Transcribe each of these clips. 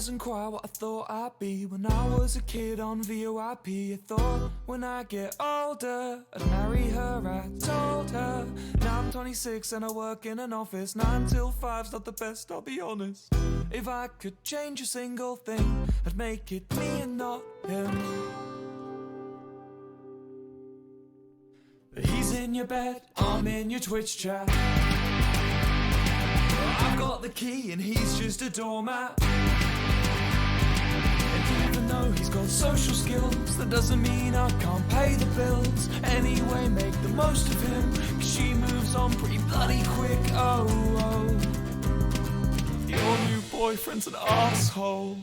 wasn't quite what I thought I'd be. When I was a kid on VOIP, I thought when I get older I'd marry her. I told her. Now I'm 26 and I work in an office. 9 till 5's not the best, I'll be honest. If I could change a single thing, I'd make it me and not him. He's in your bed, I'm in your Twitch chat. I've got the key and he's just a doormat. And even though he's got social skills, that doesn't mean I can't pay the bills. Anyway, make the most of him, 'cause she moves on pretty bloody quick. Oh, oh. Your new boyfriend's an asshole.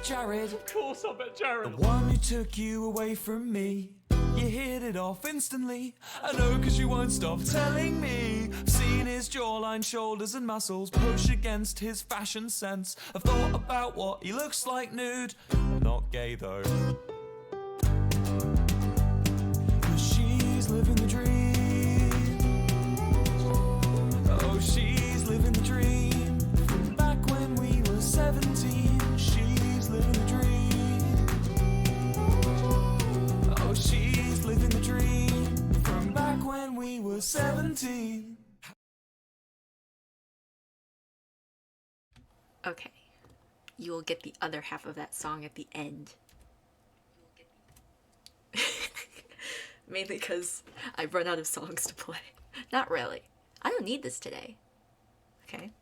Jared, of course I bet Jared. The one who took you away from me. You hit it off instantly. I know, 'cause you won't stop telling me. I've seen his jawline, shoulders and muscles push against his fashion sense. I've thought about what he looks like nude. I'm not gay though. 'Cause she's living the dream. Oh, she's living the dream. From back when we were 17. Living the dream. Oh, she's living the dream from back when we were 17. Okay, you will get the other half of that song at the end. Mainly because I've run out of songs to play. Not really. I don't need this today. Okay?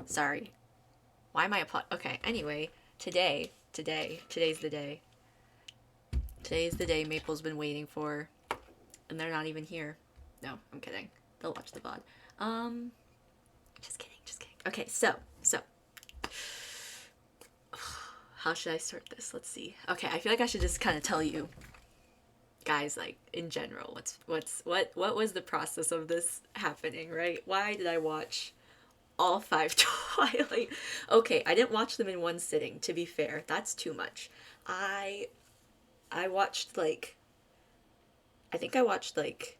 Sorry. Why am I okay, anyway. Today's the day. Today's the day Maple's been waiting for, and they're not even here. No, I'm kidding. They'll watch the VOD. Just kidding. Okay, so. How should I start this? Let's see. Okay, I feel like I should just kind of tell you guys, like, in general, what was the process of this happening, right? Why did I watch all 5 Twilight? Okay, I didn't watch them in one sitting, to be fair. That's too much. I watched, like, I think I watched, like,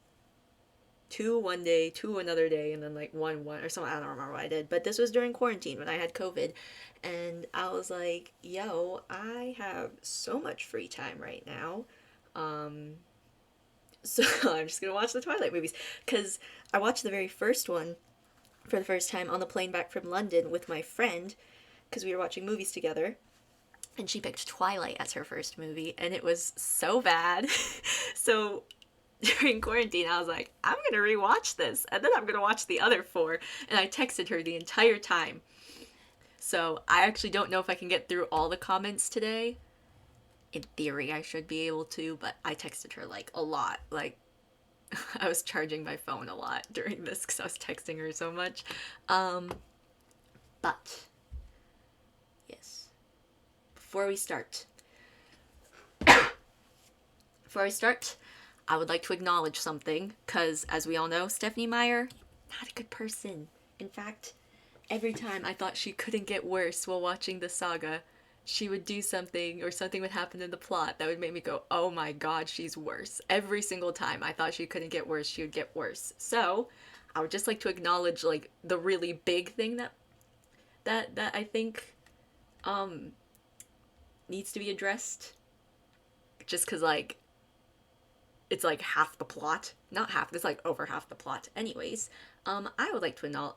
2 one day, 2 another day, and then, like, 1 or something. I don't remember what I did. But this was during quarantine when I had COVID. And I was like, yo, I have so much free time right now. So I'm just gonna watch the Twilight movies. Because I watched the very first one for the first time on the plane back from London with my friend, because we were watching movies together, and she picked Twilight as her first movie, and it was so bad. So during quarantine, I was like, I'm gonna rewatch this, and then I'm gonna watch the other 4, and I texted her the entire time. So I actually don't know if I can get through all the comments today. In theory, I should be able to, but I texted her, like, a lot, like, I was charging my phone a lot during this because I was texting her so much. But, yes. Before we start, I would like to acknowledge something, because, as we all know, Stephenie Meyer, not a good person. In fact, every time I thought she couldn't get worse while watching the Saga, she would do something, or something would happen in the plot that would make me go, oh my god, she's worse. Every single time I thought she couldn't get worse, she would get worse. So, I would just like to acknowledge, like, the really big thing that I think, needs to be addressed. Just because, like, it's, like, half the plot. Not half, it's, like, over half the plot. Anyways, I would like to acknowledge,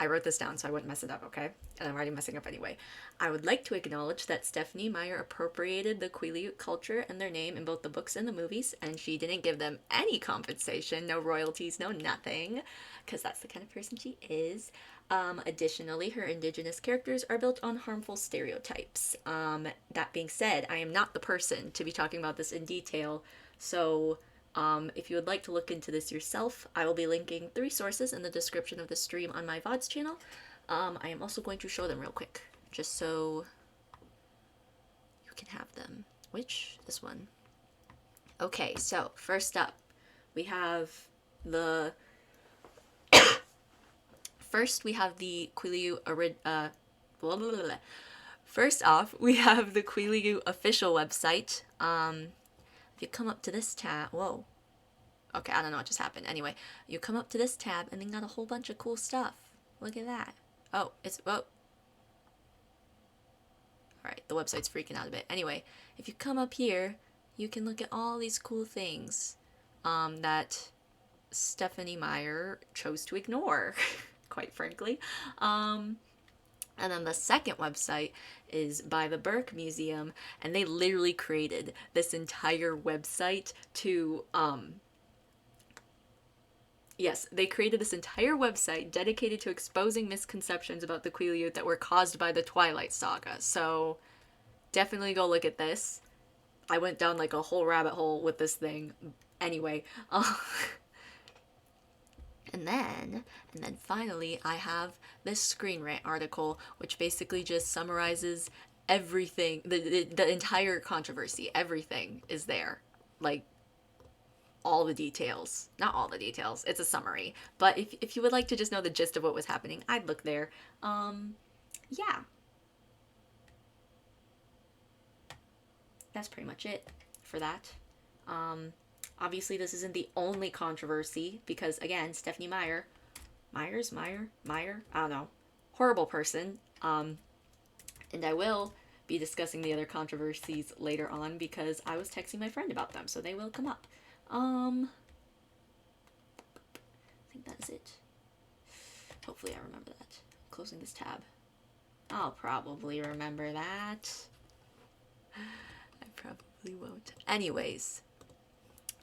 I wrote this down so I wouldn't mess it up, okay? And I'm already messing up anyway. I would like to acknowledge that Stephenie Meyer appropriated the Quileute culture and their name in both the books and the movies, and she didn't give them any compensation, no royalties, no nothing, because that's the kind of person she is. Additionally, her indigenous characters are built on harmful stereotypes. That being said, I am not the person to be talking about this in detail, so if you would like to look into this yourself, I will be linking 3 sources in the description of the stream on my VODs channel. I am also going to show them real quick, just so you can have them. Which? This one. Okay, so first up, we have the first we have the Quiliu blah, blah, blah, blah. First off, we have the Quiliu official website. If you come up to this tab, whoa. Okay, I don't know what just happened. Anyway, you come up to this tab and then got a whole bunch of cool stuff. Look at that. Oh, it's, whoa. Alright, the website's freaking out a bit. Anyway, if you come up here, you can look at all these cool things that Stephanie Meyer chose to ignore, quite frankly. And then the second website is by the Burke Museum, and they literally created this entire website to, yes, they created this entire website dedicated to exposing misconceptions about the Quileute that were caused by the Twilight Saga. So definitely go look at this. I went down like a whole rabbit hole with this thing. Anyway, and then finally I have this Screen Rant article, which basically just summarizes everything, the entire controversy. Everything is there. Like, all the details. Not all the details, it's a summary. But if you would like to just know the gist of what was happening, I'd look there. Yeah. That's pretty much it for that. Obviously this isn't the only controversy, because again, Stephanie Meyer, I don't know, horrible person. And I will be discussing the other controversies later on because I was texting my friend about them, so they will come up. I think that's it. Hopefully I remember that. I'm closing this tab. I'll probably remember that. I probably won't. Anyways,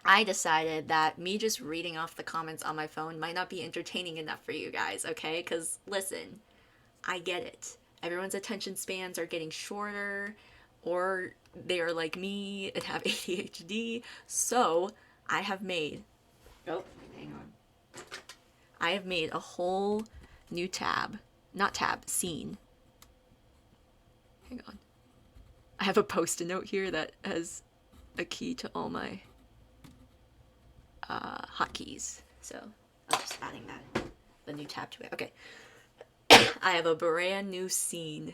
I decided that me just reading off the comments on my phone might not be entertaining enough for you guys, okay? Because, listen, I get it. Everyone's attention spans are getting shorter, or they are like me and have ADHD, so I have made... Oh, hang on. I have made a whole new tab. Not tab, scene. Hang on. I have a post-it note here that has a key to all my hotkeys. So I'm just adding that, the new tab to it. Okay. I have a brand new scene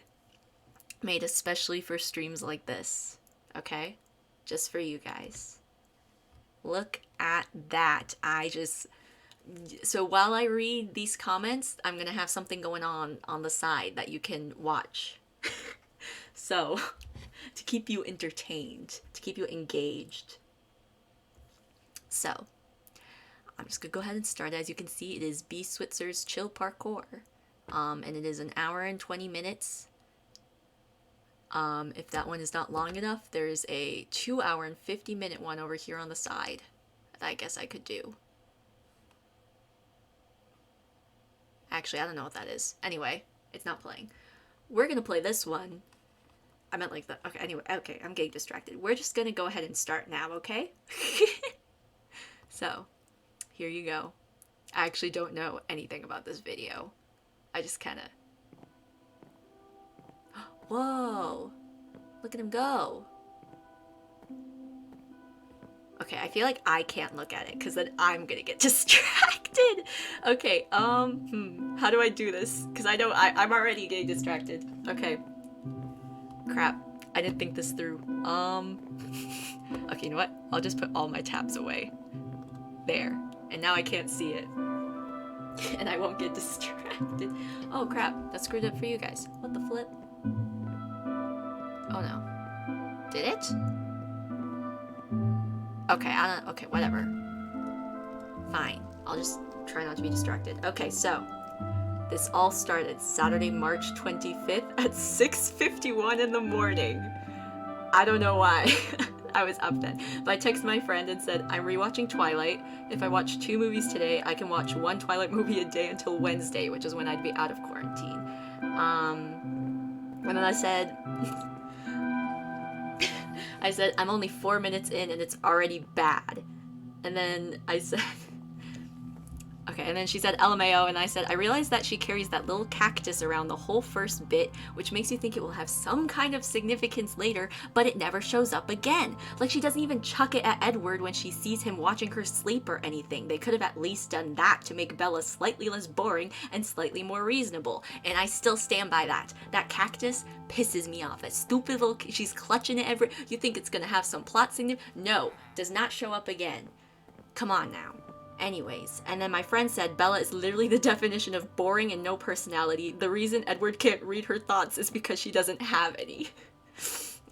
made especially for streams like this. Okay? Just for you guys. Look at that. So while I read these comments, I'm gonna have something going on the side that you can watch. So, to keep you entertained, to keep you engaged. So, I'm just gonna go ahead and start. As you can see, it is B. Switzer's Chill Parkour. And it is an hour and 20 minutes. If that one is not long enough, there's a 2 hour and 50 minute one over here on the side that I guess I could do. Actually, I don't know what that is. Anyway, it's not playing. We're gonna play this one. I meant like the... Okay, anyway, okay, I'm getting distracted. We're just gonna go ahead and start now, okay? So, here you go. I actually don't know anything about this video. I just kinda... Whoa! Look at him go! Okay, I feel like I can't look at it, because then I'm gonna get distracted! Okay, how do I do this? Because I know I'm already getting distracted. Okay. Crap. I didn't think this through. Okay, you know what? I'll just put all my tabs away. There. And now I can't see it. And I won't get distracted. Oh crap, that screwed up for you guys. What the flip? Oh no. Did it? Okay, okay, whatever. Fine. I'll just try not to be distracted. Okay, so this all started Saturday, March 25th at 6:51 in the morning. I don't know why. I was up then. But I texted my friend and said, I'm rewatching Twilight. If I watch 2 movies today, I can watch 1 Twilight movie a day until Wednesday, which is when I'd be out of quarantine. And then I said... I said, I'm only 4 minutes in and it's already bad. And then I said... Okay, and then she said LMAO, and I said, I realized that she carries that little cactus around the whole first bit, which makes you think it will have some kind of significance later, but it never shows up again. Like, she doesn't even chuck it at Edward when she sees him watching her sleep or anything. They could have at least done that to make Bella slightly less boring and slightly more reasonable. And I still stand by that. That cactus pisses me off. That stupid little, she's clutching it every, you think it's gonna have some plot significance? No, does not show up again. Come on now. Anyways, and then my friend said Bella is literally the definition of boring and no personality. The reason Edward can't read her thoughts is because she doesn't have any.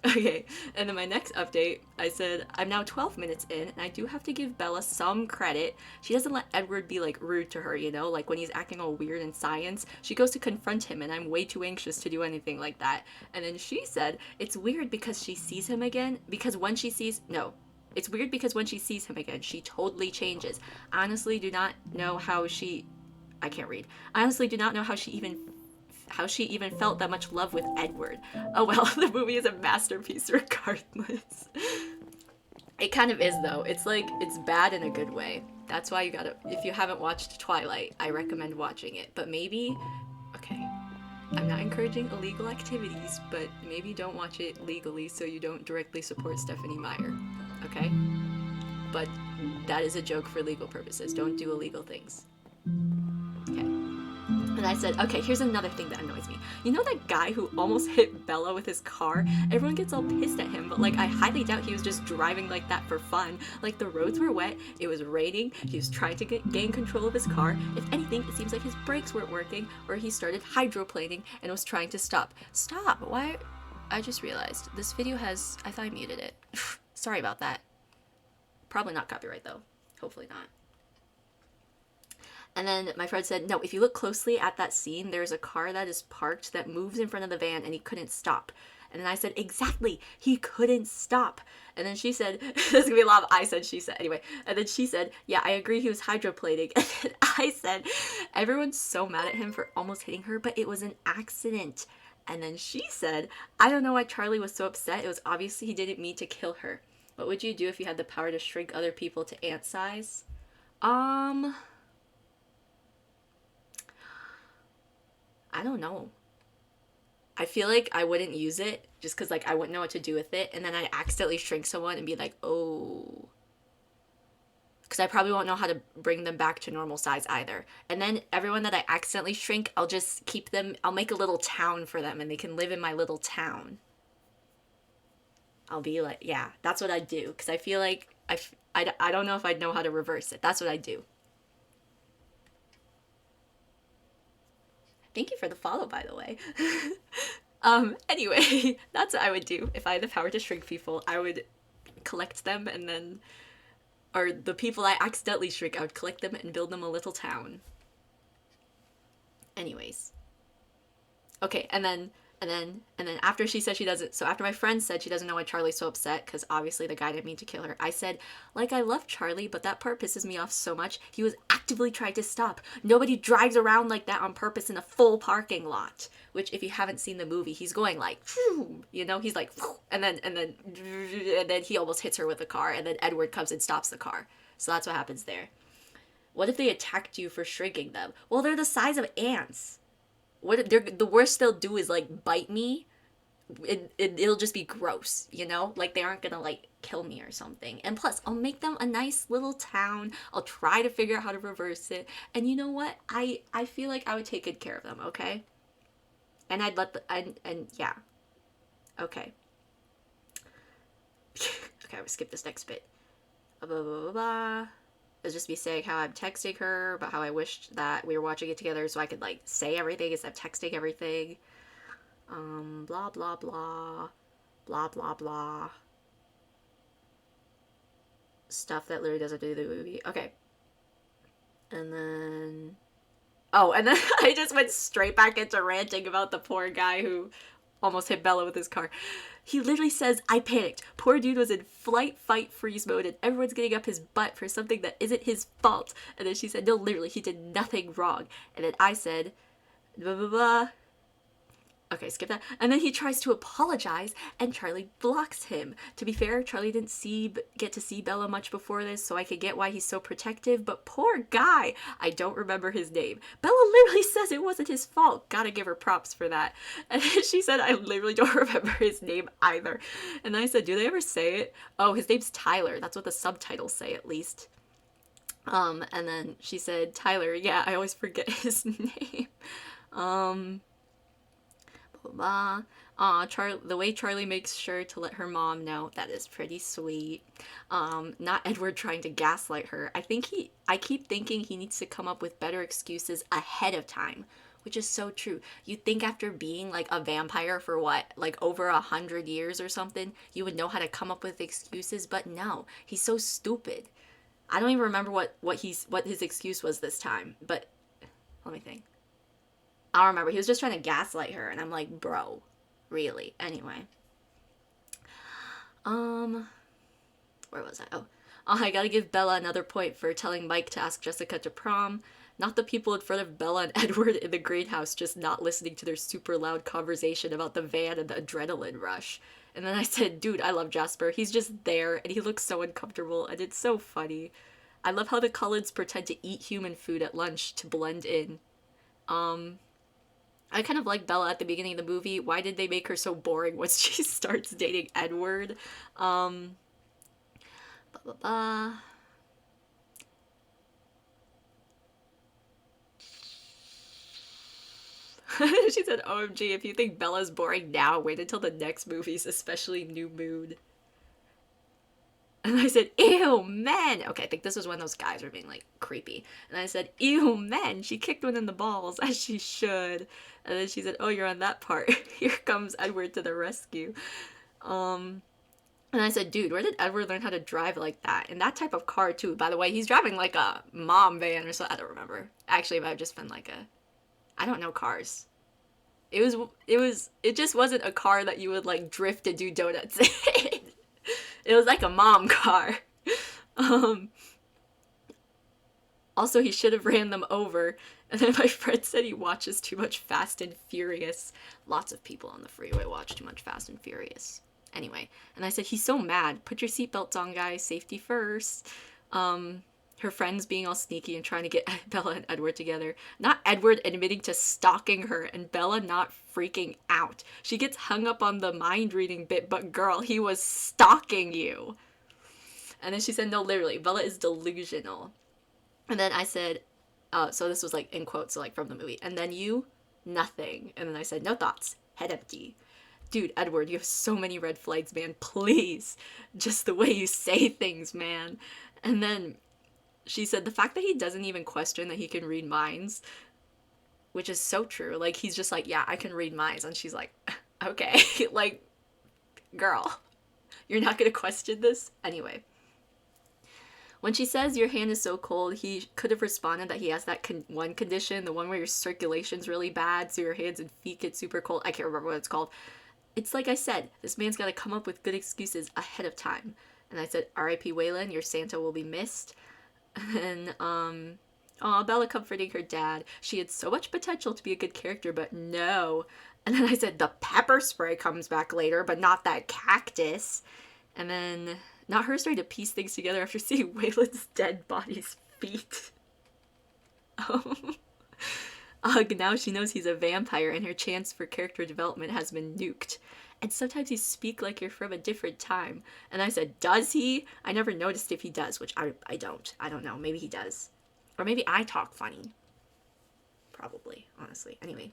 Okay, and then my next update, I said, I'm now 12 minutes in, and I do have to give Bella some credit. She doesn't let Edward be, like, rude to her, you know? Like, when he's acting all weird in science, she goes to confront him, and I'm way too anxious to do anything like that. And then she said, it's weird because she sees him again, because when she sees, no. It's weird because when she sees him again, she totally changes. Honestly, do not know how she... I can't read. I honestly do not know how she even felt that much love with Edward. Oh well, the movie is a masterpiece regardless. It kind of is though. It's like, it's bad in a good way. That's why you gotta... If you haven't watched Twilight, I recommend watching it. But maybe... Okay. I'm not encouraging illegal activities, but maybe don't watch it legally so you don't directly support Stephenie Meyer. Okay? But that is a joke for legal purposes. Don't do illegal things. Okay. And I said, okay, here's another thing that annoys me. You know that guy who almost hit Bella with his car? Everyone gets all pissed at him, but like, I highly doubt he was just driving like that for fun. Like, the roads were wet, it was raining, he was trying to gain control of his car. If anything, it seems like his brakes weren't working, or he started hydroplaning and was trying to stop. Stop! Why? I just realized, this video has... I thought I muted it. Sorry about that. Probably not copyright though. Hopefully not. And then my friend said, no, if you look closely at that scene, there's a car that is parked that moves in front of the van and he couldn't stop. And then I said, exactly, he couldn't stop. And then she said, there's gonna be a lot of I said, she said, anyway. And then she said, yeah, I agree, he was hydroplaning. And then I said, everyone's so mad at him for almost hitting her, but it was an accident. And then she said, I don't know why Charlie was so upset. It was obviously he didn't mean to kill her. What would you do if you had the power to shrink other people to ant size? I don't know. I feel like I wouldn't use it just because, like, I wouldn't know what to do with it. And then I'd accidentally shrink someone and be like, oh. Because I probably won't know how to bring them back to normal size either. And then everyone that I accidentally shrink, I'll just keep them. I'll make a little town for them and they can live in my little town. I'll be like, yeah, that's what I'd do. Because I feel like I don't know if I'd know how to reverse it. That's what I'd do. Thank you for the follow, by the way. Anyway, that's what I would do. If I had the power to shrink people, I would collect them and then... Or the people I accidentally shrink, I would collect them and build them a little town. Anyways. Okay, and then after she said she doesn't, so after my friend said she doesn't know why Charlie's so upset, because obviously the guy didn't mean to kill her, I said, like, I love Charlie, but that part pisses me off so much. He was actively trying to stop. Nobody drives around like that on purpose in a full parking lot. Which, if you haven't seen the movie, he's going like, you know, he's like, and then he almost hits her with the car, and then Edward comes and stops the car. So that's what happens there. What if they attacked you for shrinking them? Well, they're the size of ants. What the worst they'll do is like bite me. It'll just be gross, you know? Like, they aren't gonna like kill me or something. And plus, I'll make them a nice little town. I'll try to figure out how to reverse it. And you know what? I feel like I would take good care of them, okay? And I'd let and yeah. Okay. Okay, I'm gonna skip this next bit. Blah, blah, blah, blah, blah. It'll just be saying how I'm texting her, about how I wished that we were watching it together so I could, like, say everything instead of texting everything. Blah, blah, blah. Blah, blah, blah. Stuff that literally doesn't do the movie. Okay. And then... Oh, and then I just went straight back into ranting about the poor guy who almost hit Bella with his car. He literally says, I panicked. Poor dude was in flight, fight, freeze mode, and everyone's getting up his butt for something that isn't his fault. And then she said, no, literally, he did nothing wrong. And then I said, blah, blah, blah. Okay, skip that. And then he tries to apologize, and Charlie blocks him. To be fair, Charlie didn't get to see Bella much before this, so I could get why he's so protective. But poor guy, I don't remember his name. Bella literally says it wasn't his fault. Gotta give her props for that. And she said, I literally don't remember his name either. And I said, do they ever say it? Oh, his name's Tyler. That's what the subtitles say, at least. And then she said, Tyler. Yeah, I always forget his name. Blah. Aw, the way Charlie makes sure to let her mom know, that is pretty sweet. Not Edward trying to gaslight her. I keep thinking he needs to come up with better excuses ahead of time, which is so true. You think after being like a vampire for what, like over 100 years or something, you would know how to come up with excuses, but no, he's so stupid. I don't even remember what his excuse was this time, but let me think. I don't remember. He was just trying to gaslight her, and I'm like, bro, really? Anyway. Where was I? Oh, I gotta give Bella another point for telling Mike to ask Jessica to prom. Not the people in front of Bella and Edward in the greenhouse just not listening to their super loud conversation about the van and the adrenaline rush. And then I said, dude, I love Jasper. He's just there, and he looks so uncomfortable, and it's so funny. I love how the Cullens pretend to eat human food at lunch to blend in. I kind of like Bella at the beginning of the movie. Why did they make her so boring once she starts dating Edward? Blah, blah, blah. She said, OMG, if you think Bella's boring now, wait until the next movies, especially New Moon. And I said, ew, men. Okay, I think this was when those guys were being, like, creepy. And I said, ew, men. She kicked one in the balls, as she should. And then she said, oh, you're on that part. Here comes Edward to the rescue. And I said, dude, where did Edward learn how to drive like that? In that type of car, too. By the way, he's driving, like, a mom van or so. I don't remember. Actually, it might have just been, like, I don't know cars. It just wasn't a car that you would, like, drift and do donuts in. It was like a mom car. Also, he should have ran them over. And then my friend said he watches too much Fast and Furious. Lots of people on the freeway watch too much Fast and Furious. Anyway, and I said, he's so mad. Put your seatbelts on, guys. Safety first. Her friends being all sneaky and trying to get Bella and Edward together. Not Edward admitting to stalking her and Bella not freaking out. She gets hung up on the mind reading bit, but girl, he was stalking you. And then she said, no, literally, Bella is delusional. And then I said, so this was like in quotes, so like from the movie. And then you, nothing. And then I said, no thoughts, head empty. Dude, Edward, you have so many red flags, man. Please. Just the way you say things, man. And then she said the fact that he doesn't even question that he can read minds, which is so true. Like, he's just like, yeah, I can read minds. And she's like, okay, like, girl, you're not going to question this? Anyway. When she says your hand is so cold, he could have responded that he has that one condition, the one where your circulation's really bad, so your hands and feet get super cold. I can't remember what it's called. It's like I said, this man's got to come up with good excuses ahead of time. And I said, R.I.P. Waylon, your Santa will be missed. And, Bella comforting her dad. She had so much potential to be a good character, but no. And then I said, the pepper spray comes back later, but not that cactus. And then, not her starting to piece things together after seeing Waylon's dead body's feet. Ugh, now she knows he's a vampire and her chance for character development has been nuked. And sometimes you speak like you're from a different time. And I said, does he? I never noticed if he does, which I don't. I don't know. Maybe he does. Or maybe I talk funny. Probably, honestly. Anyway.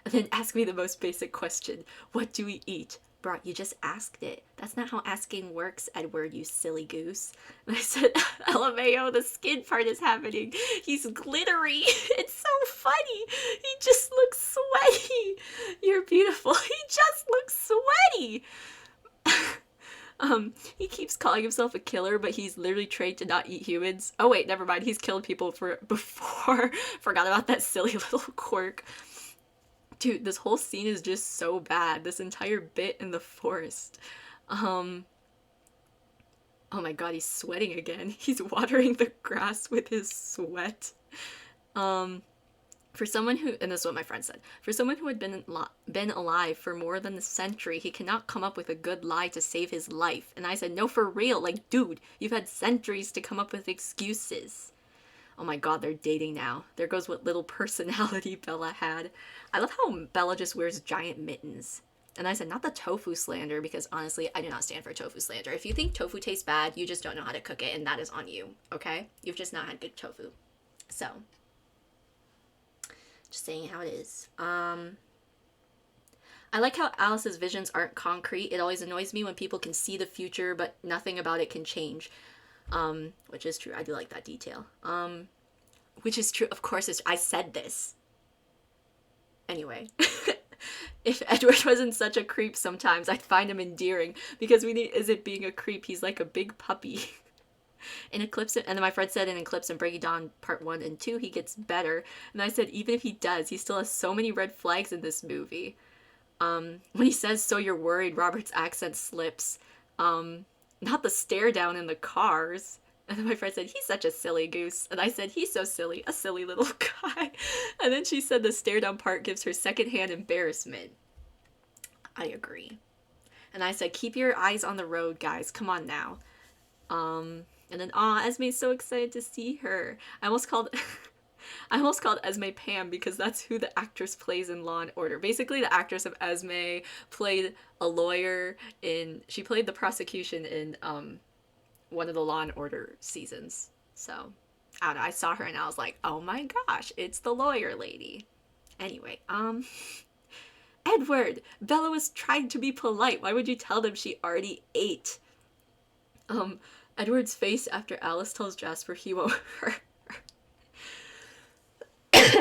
And then ask me the most basic question. What do we eat? Bruh, you just asked it. That's not how asking works, Edward, you silly goose. And I said, LMAO, the skin part is happening. He's glittery. It's so funny. He just looks sweaty. You're beautiful. He just looks sweaty. He keeps calling himself a killer, but he's literally trained to not eat humans. Oh wait, never mind. He's killed people before. Forgot about that silly little quirk. Dude, this whole scene is just so bad. This entire bit in the forest. Oh my god, he's sweating again. He's watering the grass with his sweat. For someone who, and this is what my friend said, for someone who had been alive for more than a century, he cannot come up with a good lie to save his life. And I said, no, for real. Like, dude, you've had centuries to come up with excuses. Oh my god, they're dating now. There goes what little personality Bella had. I love how Bella just wears giant mittens. And I said, not the tofu slander, because honestly, I do not stand for tofu slander. If you think tofu tastes bad, you just don't know how to cook it, and that is on you, okay? You've just not had good tofu. So, just saying how it is. I like how Alice's visions aren't concrete. It always annoys me when people can see the future, but nothing about it can change. Which is true. I do like that detail. Which is true. Of course, I said this. Anyway. If Edward wasn't such a creep sometimes, I'd find him endearing, because isn't being a creep, he's like a big puppy. In Eclipse, and then my friend said in Eclipse and Breaking Dawn Part 1 and 2, he gets better. And I said, even if he does, he still has so many red flags in this movie. When he says, so you're worried, Robert's accent slips. Not the stare down in the cars. And then my friend said, he's such a silly goose. And I said, he's so silly, a silly little guy. And then she said the stare down part gives her secondhand embarrassment. I agree. And I said, keep your eyes on the road, guys. Come on now. And then, Esme's so excited to see her. I almost called Esme Pam, because that's who the actress plays in Law and Order. Basically, the actress of Esme played a lawyer she played the prosecution in, one of the Law and Order seasons. So, I don't know, I saw her and I was like, oh my gosh, it's the lawyer lady. Anyway, Edward, Bella was trying to be polite. Why would you tell them she already ate? Edward's face after Alice tells Jasper he won't hurt her.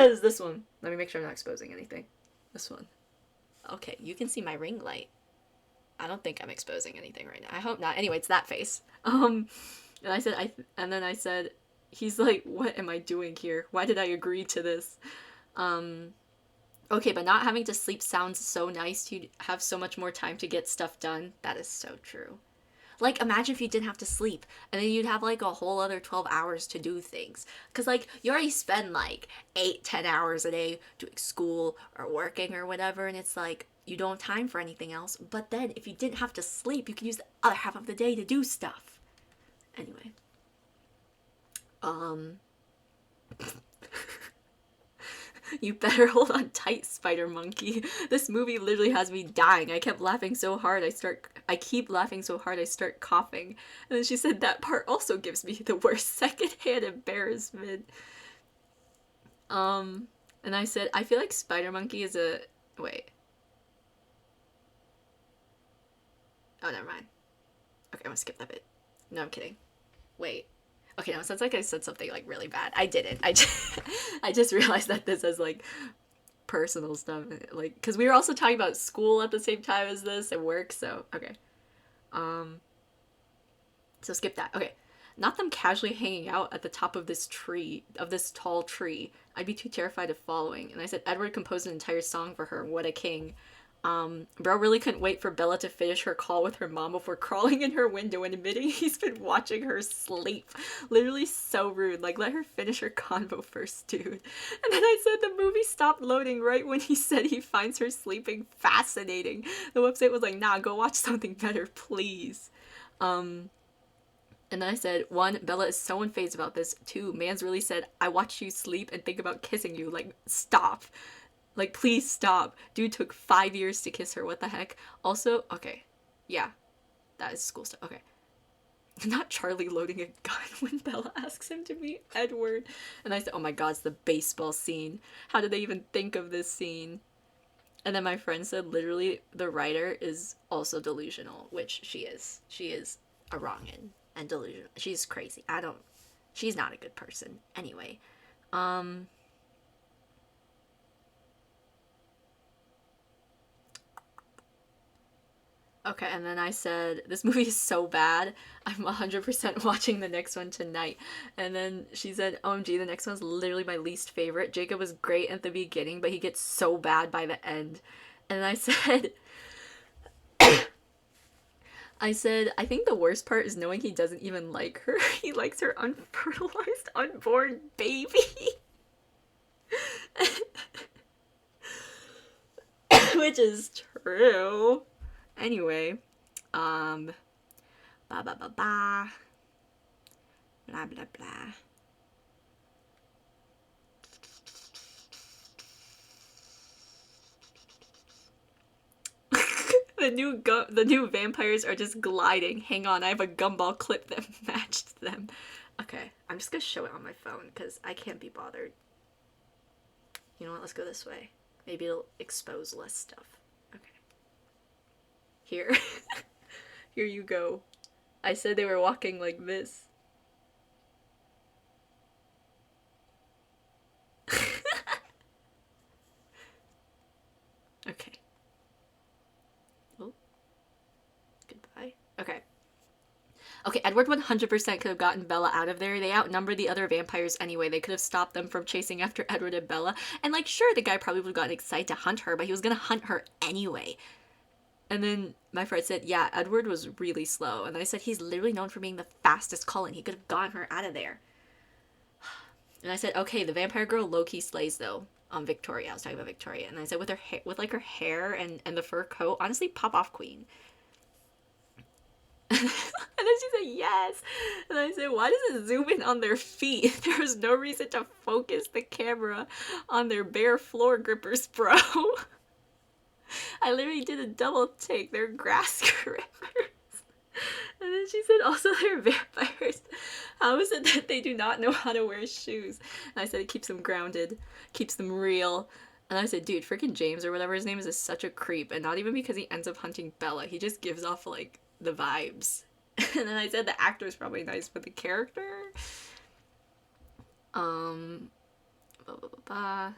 Is this one. Let me make sure I'm not exposing anything. This one. Okay, you can see my ring light. I don't think I'm exposing anything right now. I hope not. Anyway, it's that face. And then I said, he's like, what am I doing here? Why did I agree to this? Okay, but not having to sleep sounds so nice. You'd have so much more time to get stuff done. That is so true. Like, imagine if you didn't have to sleep, and then you'd have, like, a whole other 12 hours to do things. Because, like, you already spend, like, 8-10 hours a day doing school or working or whatever, and it's like, you don't have time for anything else. But then, if you didn't have to sleep, you could use the other half of the day to do stuff. Anyway. You better hold on tight, Spider Monkey. This movie literally has me dying. I keep laughing so hard I start coughing. And then she said that part also gives me the worst secondhand embarrassment. And I said, I feel like Spider Monkey is a... Wait. Oh, never mind. Okay, I'm gonna skip that bit. No, I'm kidding. Wait. Okay, no, it sounds like I said something, like, really bad. I didn't. I just realized that this is, like, personal stuff. Like, because we were also talking about school at the same time as this and work, so, okay. So skip that. Okay. Not them casually hanging out at the top of this tall tree. I'd be too terrified of following. And I said, Edward composed an entire song for her. What a king. Bro really couldn't wait for Bella to finish her call with her mom before crawling in her window and admitting he's been watching her sleep. Literally so rude. Like, let her finish her convo first, dude. And then I said the movie stopped loading right when he said he finds her sleeping fascinating. The website was like, nah, go watch something better, please. And then I said, 1, Bella is so unfazed about this. 2, Mans really said, I watch you sleep and think about kissing you. Like, stop. Like, please stop. Dude took 5 years to kiss her. What the heck? Also, okay. Yeah. That is school stuff. Okay. Not Charlie loading a gun when Bella asks him to meet Edward. And I said, oh my god, it's the baseball scene. How did they even think of this scene? And then my friend said, literally, the writer is also delusional, which she is. She is a wrongin' and delusional. She's crazy. She's not a good person. Anyway. Okay, and then I said, this movie is so bad, I'm 100% watching the next one tonight. And then she said, OMG, the next one's literally my least favorite. Jacob was great at the beginning, but he gets so bad by the end. And I said, I think the worst part is knowing he doesn't even like her. He likes her unfertilized, unborn baby. Which is true. Anyway, ba ba ba ba, blah blah blah. The new vampires are just gliding. Hang on, I have a gumball clip that matched them. Okay, I'm just gonna show it on my phone because I can't be bothered. You know what? Let's go this way. Maybe it'll expose less stuff. Okay. Here. Here you go. I said they were walking like this. Okay. Oh. Goodbye. Okay. Okay, Edward 100% could have gotten Bella out of there. They outnumber the other vampires anyway. They could have stopped them from chasing after Edward and Bella. And, like, sure, the guy probably would have gotten excited to hunt her, but he was gonna hunt her anyway. And then my friend said, yeah, Edward was really slow. And I said, he's literally known for being the fastest Cullen. He could have gotten her out of there. And I said, okay, the vampire girl low-key slays, though. Victoria. I was talking about Victoria. And I said, with her with like her hair and the fur coat, honestly, pop off queen. And then she said, yes. And I said, why does it zoom in on their feet? There was no reason to focus the camera on their bare floor grippers, bro. I literally did a double take. They're grass grippers. And then she said, also, they're vampires. How is it that they do not know how to wear shoes? And I said, it keeps them grounded, keeps them real. And I said, dude, freaking James or whatever his name is such a creep. And not even because he ends up hunting Bella. He just gives off, like, the vibes. And then I said the actor is probably nice, but the character? Blah, blah, blah, blah.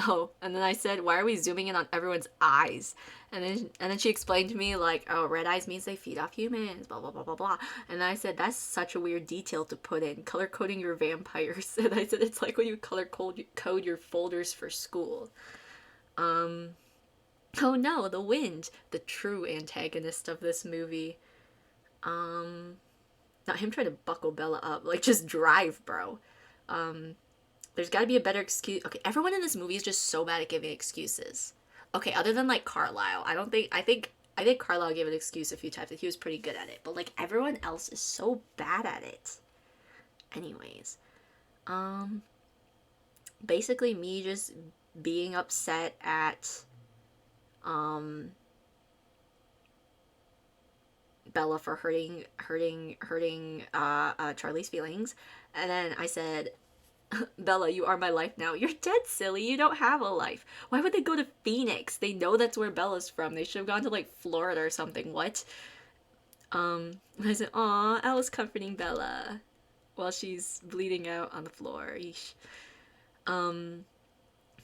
Oh, and then I said, why are we zooming in on everyone's eyes? And then she explained to me, like, oh, red eyes means they feed off humans, blah, blah, blah, blah, blah. And I said, that's such a weird detail to put in, color coding your vampires. And I said, it's like when you color code your folders for school. Oh no, the wind, the true antagonist of this movie. Not him trying to buckle Bella up, like, just drive, bro. There's got to be a better excuse. Okay, everyone in this movie is just so bad at giving excuses. Okay, other than, like, Carlisle. I think Carlisle gave an excuse a few times and he was pretty good at it. But, like, everyone else is so bad at it. Anyways. Basically me just being upset at, Bella for hurting Charlie's feelings. And then I said, Bella, you are my life now. You're dead, silly. You don't have a life. Why would they go to Phoenix? They know that's where Bella's from. They should have gone to, like, Florida or something. What? And I said, aw, Alice comforting Bella while she's bleeding out on the floor. Yeesh.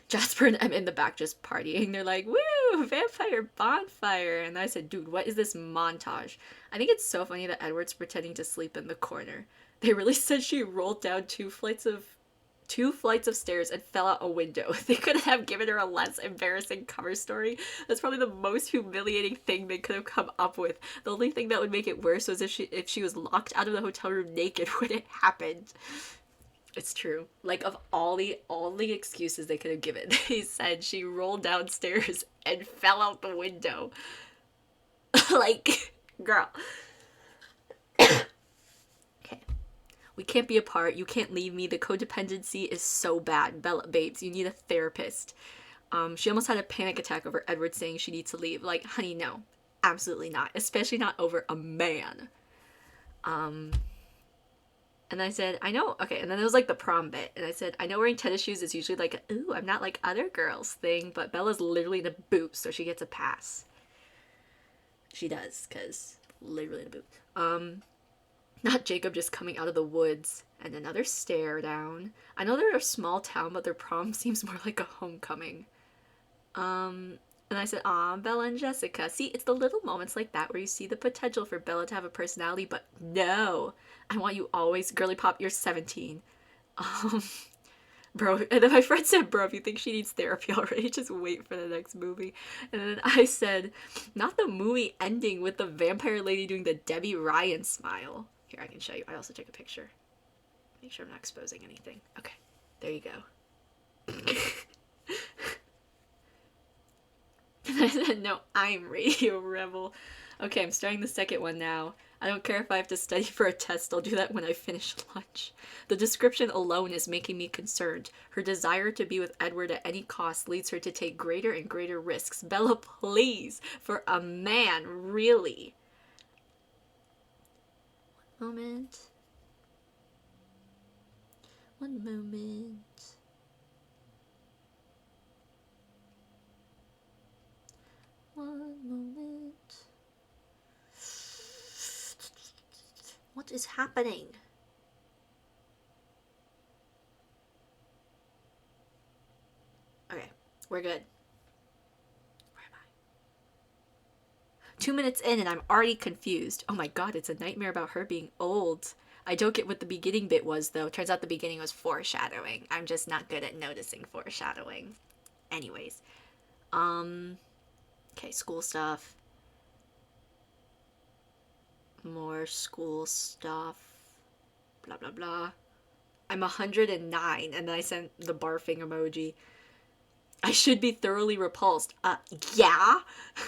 Jasper and Em in the back just partying. They're like, woo, vampire bonfire. And I said, dude, what is this montage? I think it's so funny that Edward's pretending to sleep in the corner. They really said she rolled down two flights of stairs and fell out a window. They could have given her a less embarrassing cover story. That's probably the most humiliating thing they could have come up with. The only thing that would make it worse was if she was locked out of the hotel room naked when it happened. It's true. Like, of all the excuses they could have given, they said she rolled downstairs and fell out the window. Like, girl. Okay. We can't be apart. You can't leave me. The codependency is so bad. Bella, babes, you need a therapist. She almost had a panic attack over Edward saying she needs to leave. Like, honey, no. Absolutely not. Especially not over a man. And I said, I know, okay, and then there was, like, the prom bit, and I said, I know wearing tennis shoes is usually, like, a, ooh, I'm not like other girls thing, but Bella's literally in a boot, so she gets a pass. She does, because literally in a boot. Not Jacob just coming out of the woods, and another stare down. I know they're a small town, but their prom seems more like a homecoming. And I said, aw, Bella and Jessica. See, it's the little moments like that where you see the potential for Bella to have a personality, but no. I want you always, girly pop, you're 17. Bro, and then my friend said, bro, if you think she needs therapy already, just wait for the next movie. And then I said, not the movie ending with the vampire lady doing the Debbie Ryan smile. Here, I can show you. I also took a picture. Make sure I'm not exposing anything. Okay. There you go. And I said, no, I'm Radio Rebel. Okay, I'm starting the second one now. I don't care if I have to study for a test, I'll do that when I finish lunch. The description alone is making me concerned. Her desire to be with Edward at any cost leads her to take greater and greater risks. Bella, please, for a man, really. One moment. One moment. One moment. What is happening? Okay, we're good. Where am I? 2 minutes in and I'm already confused. Oh my god, it's a nightmare about her being old. I don't get what the beginning bit was though. Turns out the beginning was foreshadowing. I'm just not good at noticing foreshadowing. Anyways. Okay, school stuff. More school stuff. Blah, blah, blah. I'm 109, and then I sent the barfing emoji. I should be thoroughly repulsed. Yeah?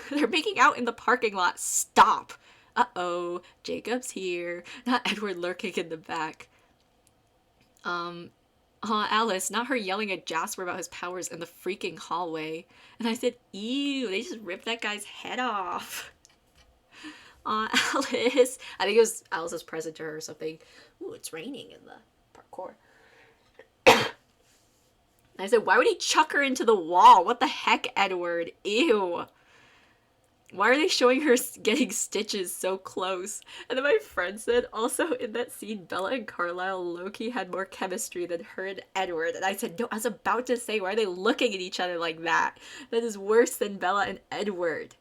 They're making out in the parking lot. Stop. Uh-oh. Jacob's here. Not Edward lurking in the back. Alice, not her yelling at Jasper about his powers in the freaking hallway. And I said, ew, they just ripped that guy's head off. Alice. I think it was Alice's present to her or something. Ooh, it's raining in the parkour. I said, why would he chuck her into the wall? What the heck, Edward? Ew. Why are they showing her getting stitches so close? And then my friend said, also in that scene, Bella and Carlisle low-key had more chemistry than her and Edward. And I said, no, I was about to say, why are they looking at each other like that? That is worse than Bella and Edward.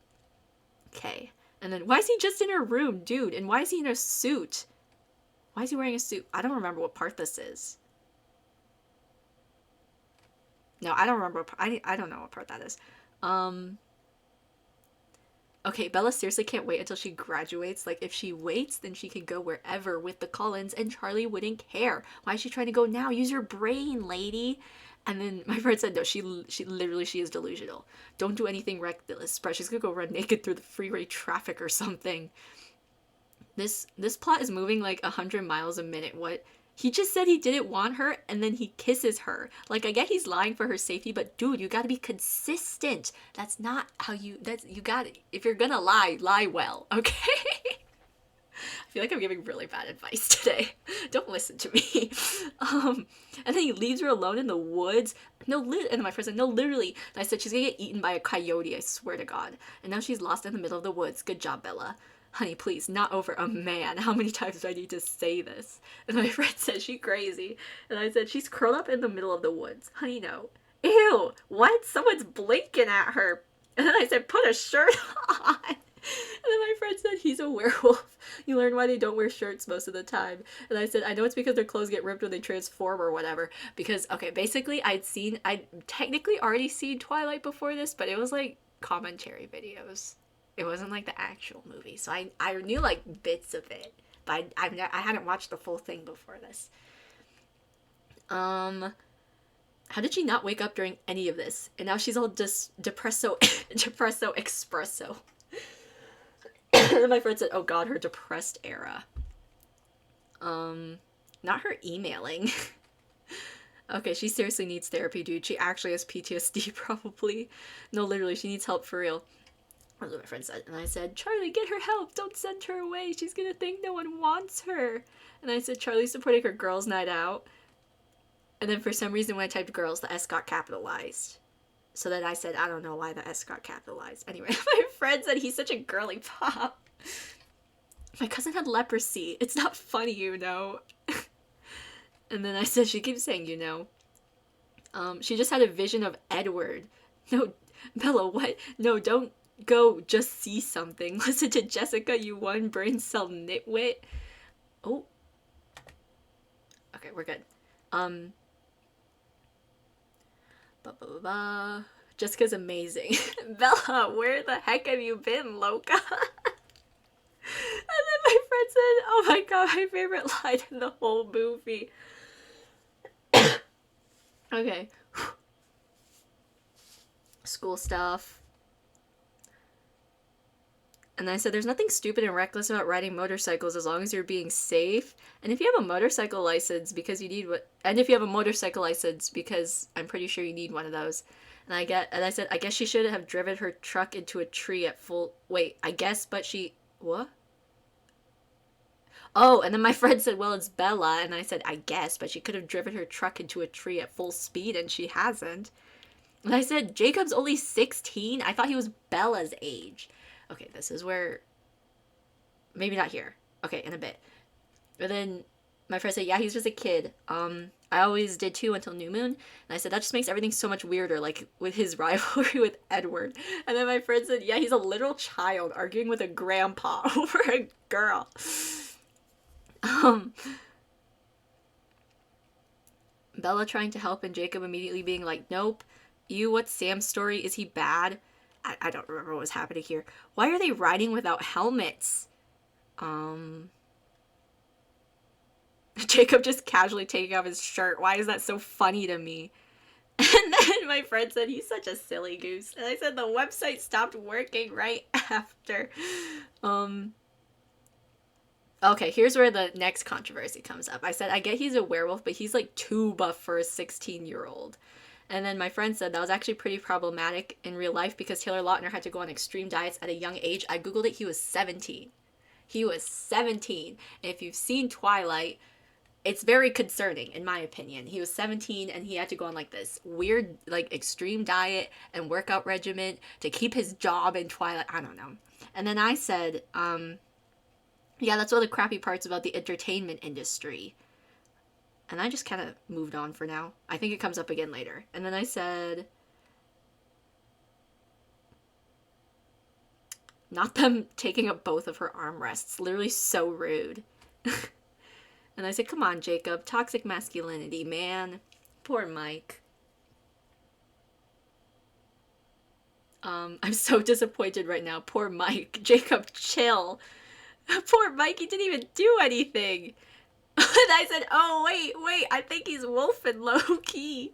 Okay. And then, why is he just in her room, dude? And why is he in a suit? Why is he wearing a suit? I don't remember what part this is. No, I don't remember. I don't know what part that is. Okay, Bella seriously can't wait until she graduates. Like, if she waits, then she can go wherever with the Cullens, and Charlie wouldn't care. Why is she trying to go now? Use your brain, lady. And then my friend said, no, she is delusional. Don't do anything reckless. Bro, she's gonna go run naked through the freeway traffic or something. This plot is moving like 100 miles a minute. What? He just said he didn't want her, and then he kisses her. Like, I get he's lying for her safety, but dude, you gotta be consistent. That's not how you gotta, if you're gonna lie, lie well, okay? I feel like I'm giving really bad advice today. Don't listen to me. And then he leaves her alone in the woods. And my friend said, no, literally. And I said, she's gonna get eaten by a coyote, I swear to God. And now she's lost in the middle of the woods. Good job, Bella. Honey, please, not over a man. How many times do I need to say this? And my friend said, she's crazy. And I said, she's curled up in the middle of the woods. Honey, no. Ew, what? Someone's blinking at her. And then I said, put a shirt on. And then my friend said, he's a werewolf. You learn why they don't wear shirts most of the time. And I said, I know it's because their clothes get ripped when they transform or whatever. Because, okay, basically I'd technically already seen Twilight before this, but it was like commentary videos. It wasn't like the actual movie. So I knew like bits of it, but I hadn't watched the full thing before this. How did she not wake up during any of this? And now she's all depresso espresso. And my friend said, oh god, her depressed era. Not her emailing. Okay, she seriously needs therapy, dude. She actually has PTSD, probably. No, literally, she needs help for real. That's what my friend said. And I said, Charlie, get her help. Don't send her away. She's gonna think no one wants her. And I said, Charlie's supporting her girls' night out. And then for some reason when I typed girls, the S got capitalized. So then I said, I don't know why the S got capitalized. Anyway, my friend said he's such a girly pop. My cousin had leprosy. It's not funny, you know. And then I said, she keeps saying, you know. She just had a vision of Edward. No, Bella, what? No, don't go. Just see something. Listen to Jessica, you one brain cell nitwit. Oh. Okay, we're good. Jessica's amazing. Bella, where the heck have you been, Loca? And then my friend said, oh my god, my favorite line in the whole movie. Okay. School stuff. And I said, there's nothing stupid and reckless about riding motorcycles as long as you're being safe. And if you have a motorcycle license, because you need what, and if you have a motorcycle license, because I'm pretty sure you need one of those. And I said, I guess she should have driven her truck into a tree at full, wait, I guess, but she, what? Oh, and then my friend said, well, it's Bella. And I said, I guess, but she could have driven her truck into a tree at full speed, and she hasn't. And I said, Jacob's only 16? I thought he was Bella's age. Okay, this is where. Maybe not here. Okay, in a bit. But then my friend said, yeah, he's just a kid. I always did too until New Moon. And I said, that just makes everything so much weirder, like with his rivalry with Edward. And then my friend said, yeah, he's a literal child arguing with a grandpa over a girl. Bella trying to help and Jacob immediately being like, nope. What's Sam's story? Is he bad? I don't remember what was happening here. Why are they riding without helmets? Jacob just casually taking off his shirt. Why is that so funny to me? And then my friend said, he's such a silly goose. And I said, the website stopped working right after. Okay, here's where the next controversy comes up. I said, I get he's a werewolf, but he's like too buff for a 16-year-old. And then my friend said that was actually pretty problematic in real life because Taylor Lautner had to go on extreme diets at a young age. I googled it, he was 17. He was 17. And if you've seen Twilight, it's very concerning, in my opinion. He was 17 and he had to go on like this weird, like extreme diet and workout regimen to keep his job in Twilight. I don't know. And then I said, yeah, that's one of the crappy parts about the entertainment industry. And I just kind of moved on for now. I think it comes up again later. And then I said, not them taking up both of her armrests. Literally so rude. And I said, come on, Jacob. Toxic masculinity, man. Poor Mike. I'm so disappointed right now. Poor Mike. Jacob, chill. Poor Mike, he didn't even do anything. And I said, oh, wait, I think he's wolfing low-key.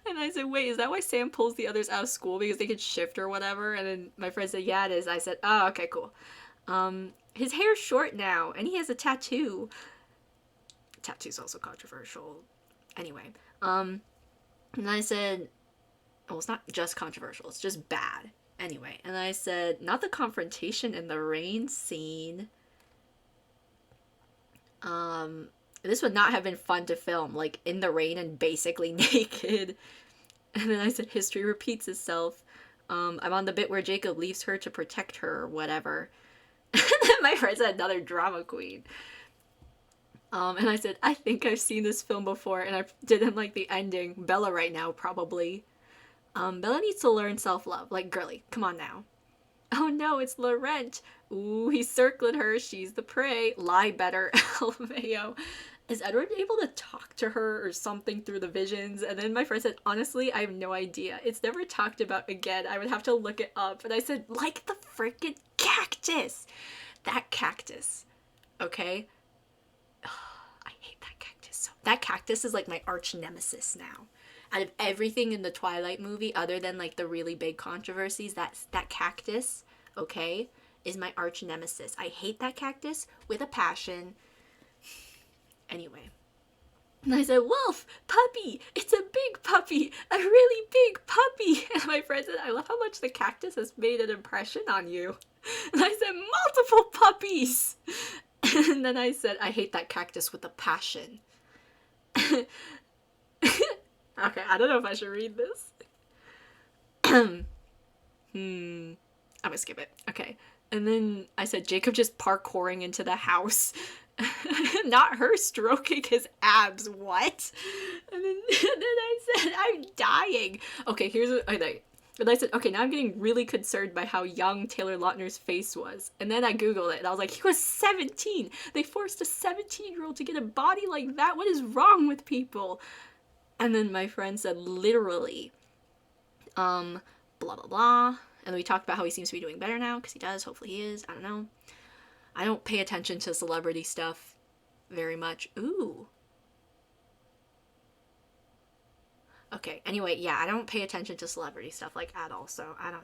And I said, wait, is that why Sam pulls the others out of school because they could shift or whatever? And then my friend said, yeah, it is. I said, oh, okay, cool. His hair's short now, and he has a tattoo. Tattoo's also controversial. Anyway, and I said, well, it's not just controversial, it's just bad. Anyway, and I said, not the confrontation in the rain scene. This would not have been fun to film, like, in the rain and basically naked. And then I said, history repeats itself. I'm on the bit where Jacob leaves her to protect her or whatever. And then my friend said, another drama queen. And I said, I think I've seen this film before, and I didn't like the ending. Bella right now, probably. Bella needs to learn self-love. Like, girly, come on now. Oh no, it's Laurent. Ooh, he's circling her. She's the prey. Lie better, LMAO. Is Edward able to talk to her or something through the visions? And then my friend said, honestly, I have no idea. It's never talked about again. I would have to look it up. And I said, like the freaking cactus. That cactus. Okay? I hate that cactus. That cactus is like my arch nemesis now. Out of everything in the Twilight movie, other than like the really big controversies, that cactus, okay, is my arch nemesis. I hate that cactus with a passion. Anyway. And I said, wolf, puppy, it's a big puppy, a really big puppy. And my friend said, I love how much the cactus has made an impression on you. And I said, multiple puppies. And then I said, I hate that cactus with a passion. Okay, I don't know if I should read this. I'm gonna skip it. Okay. And then I said, Jacob just parkouring into the house. Not her stroking his abs. What? And then I said, I'm dying. Okay, here's what I think. And I said, okay, now I'm getting really concerned by how young Taylor Lautner's face was. And then I Googled it, and I was like, he was 17. They forced a 17-year-old to get a body like that. What is wrong with people? And then my friend said, literally, blah, blah, blah. And we talked about how he seems to be doing better now, because he does. Hopefully he is. I don't know. I don't pay attention to celebrity stuff very much. Ooh. Okay, anyway, yeah, I don't pay attention to celebrity stuff like at all, so I don't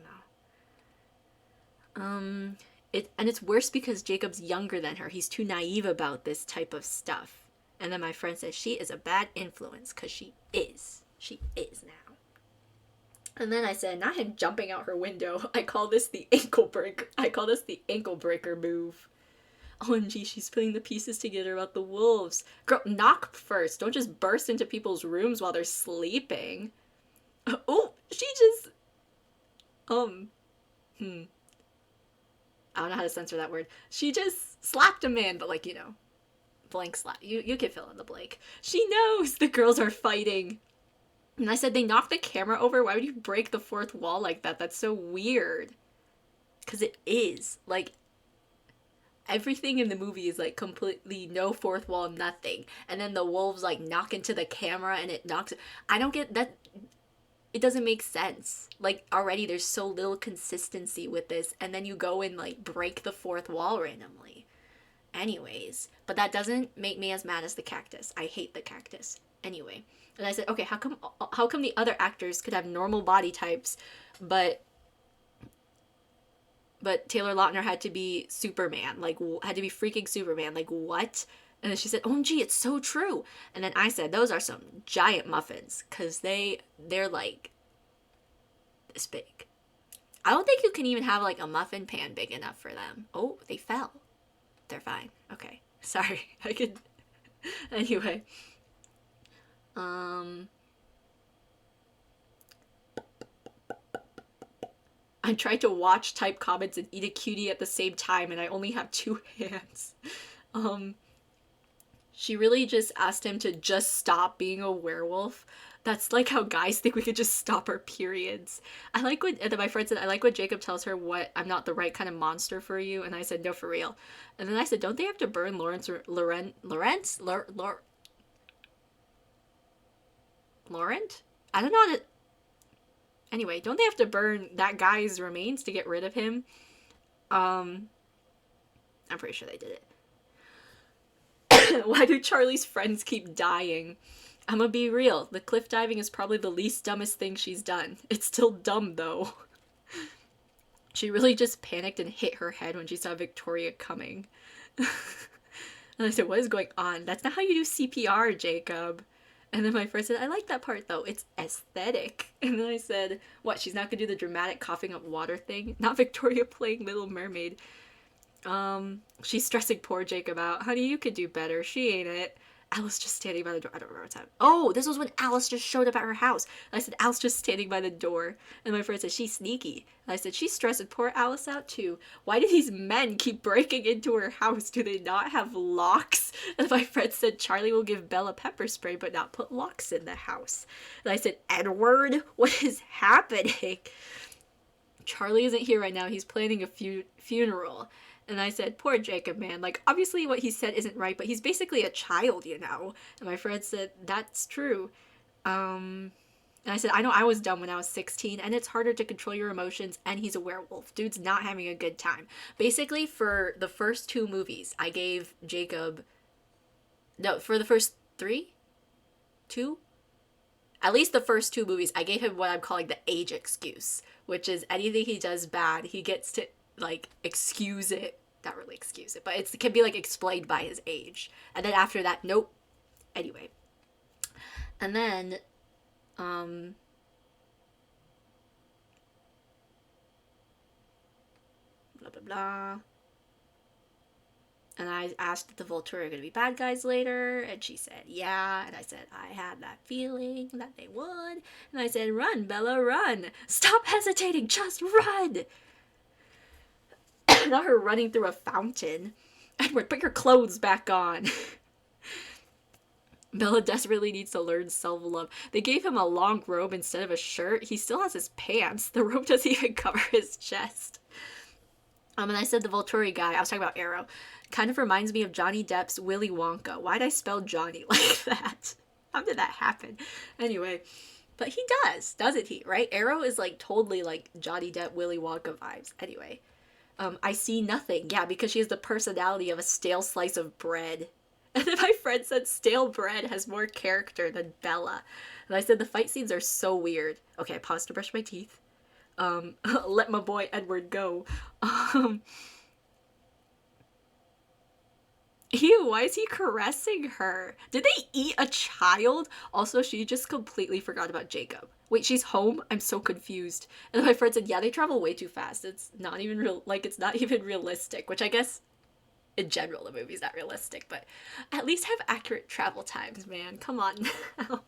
know. It's worse because Jacob's younger than her. He's too naive about this type of stuff. And then my friend says she is a bad influence because she is. She is now. And then I said, not him jumping out her window. I call this the ankle breaker. I call this the ankle breaker move. OMG, she's putting the pieces together about the wolves. Girl, knock first. Don't just burst into people's rooms while they're sleeping. Oh, she just... I don't know how to censor that word. She just slapped a man, but like, blank slap. You can fill in the blank. She knows the girls are fighting. And I said, they knocked the camera over? Why would you break the fourth wall like that? That's so weird. Because it is. Like, everything in the movie is like completely no fourth wall, nothing. And then the wolves like knock into the camera and it knocks. I don't get that. It doesn't make sense. Like, already there's so little consistency with this. And then you go and like break the fourth wall randomly. Anyways. But that doesn't make me as mad as the cactus. I hate the cactus. Anyway. And I said, okay, how come the other actors could have normal body types, but Taylor Lautner had to be Superman, like, had to be freaking Superman, like, what? And then she said, OMG, it's so true. And then I said, those are some giant muffins, because they're, like, this big. I don't think you can even have, like, a muffin pan big enough for them. Oh, they fell. They're fine. Okay. Sorry. I could... Anyway. I tried to watch, type comments, and eat a cutie at the same time, and I only have 2 hands. She really just asked him to just stop being a werewolf. That's like how guys think we could just stop our periods. I like when, and then my friend said, I like when Jacob tells her what, I'm not the right kind of monster for you, and I said, no, for real. And then I said, don't they have to burn Laurent? I don't know how to... Anyway, don't they have to burn that guy's remains to get rid of him? I'm pretty sure they did it. Why do Charlie's friends keep dying? I'm gonna be real. The cliff diving is probably the least dumbest thing she's done. It's still dumb, though. She really just panicked and hit her head when she saw Victoria coming. And I said, what is going on? That's not how you do CPR, Jacob. And then my friend said, I like that part, though. It's aesthetic. And then I said, what, she's not going to do the dramatic coughing up water thing? Not Victoria playing Little Mermaid. She's stressing poor Jacob out. Honey, you could do better. She ain't it. Alice just standing by the door. I don't remember what time. Oh, this was when Alice just showed up at her house. And I said, Alice just standing by the door. And my friend said, she's sneaky. And I said, she's stressing poor Alice out too. Why do these men keep breaking into her house? Do they not have locks? And my friend said, Charlie will give Bella pepper spray but not put locks in the house. And I said, Edward, what is happening? Charlie isn't here right now. He's planning a funeral. And I said, poor Jacob, man. Like, obviously what he said isn't right, but he's basically a child, you know? And my friend said, that's true. And I said, I know I was dumb when I was 16, and it's harder to control your emotions, and he's a werewolf. Dude's not having a good time. Basically, for the first 2 movies, I gave Jacob... No, for the first 3? 2? At least the first 2 movies, I gave him what I'm calling the age excuse, which is anything he does bad, he gets to... like, excuse it. Not really excuse it, but it can be, like, explained by his age. And then after that, nope. Anyway. And then, blah, blah, blah. And I asked if the Volturi are going to be bad guys later, and she said, yeah. And I said, I had that feeling that they would. And I said, run, Bella, run. Stop hesitating, just run. Not her running through a fountain. Edward, put your clothes back on. Bella desperately needs to learn self-love. They gave him a long robe instead of a shirt. He still has his pants. The robe doesn't even cover his chest. And I said the Volturi guy, I was talking about Arrow, kind of reminds me of Johnny Depp's Willy Wonka. Why'd I spell Johnny like that? How did that happen? Anyway, but he does, doesn't he? Right? Arrow is like totally like Johnny Depp, Willy Wonka vibes. Anyway. I see nothing. Yeah, because she has the personality of a stale slice of bread. And then my friend said stale bread has more character than Bella. And I said, the fight scenes are so weird. Okay, I paused to brush my teeth. Let my boy Edward go. Um, Ew, why is he caressing her? Did they eat a child? Also, she just completely forgot about Jacob. Wait, she's home? I'm so confused. And my friend said, yeah, they travel way too fast. It's not even real, like, it's not even realistic, which I guess in general the movie's not realistic, but at least have accurate travel times, man. Come on now.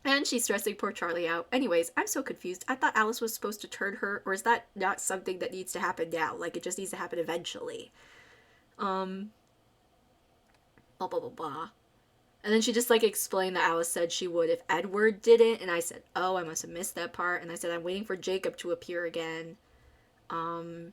And she's stressing poor Charlie out. Anyways, I'm so confused. I thought Alice was supposed to turn her, or is that not something that needs to happen now? Like, it just needs to happen eventually. Blah, blah, blah, blah. And then she just, like, explained that Alice said she would if Edward didn't, and I said, oh, I must have missed that part, and I said, I'm waiting for Jacob to appear again. And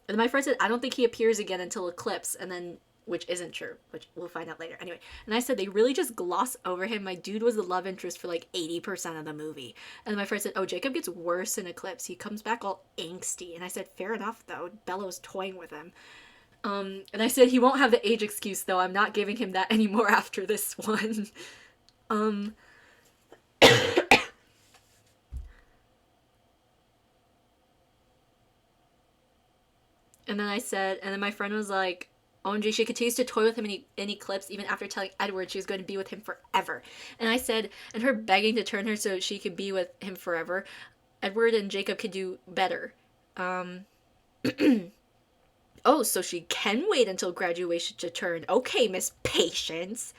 then my friend said, I don't think he appears again until Eclipse, and then, which isn't true, which we'll find out later. Anyway, and I said, they really just gloss over him. My dude was the love interest for, like, 80% of the movie. And my friend said, oh, Jacob gets worse in Eclipse. He comes back all angsty. And I said, fair enough, though. Bella was toying with him. And I said, he won't have the age excuse, though. I'm not giving him that anymore after this one. And then I said, and then my friend was like, OMG, she continues to toy with him in Eclipse even after telling Edward she was going to be with him forever. And I said, and her begging to turn her so she could be with him forever, Edward and Jacob could do better. Oh, so she can wait until graduation to turn. Okay, Miss Patience.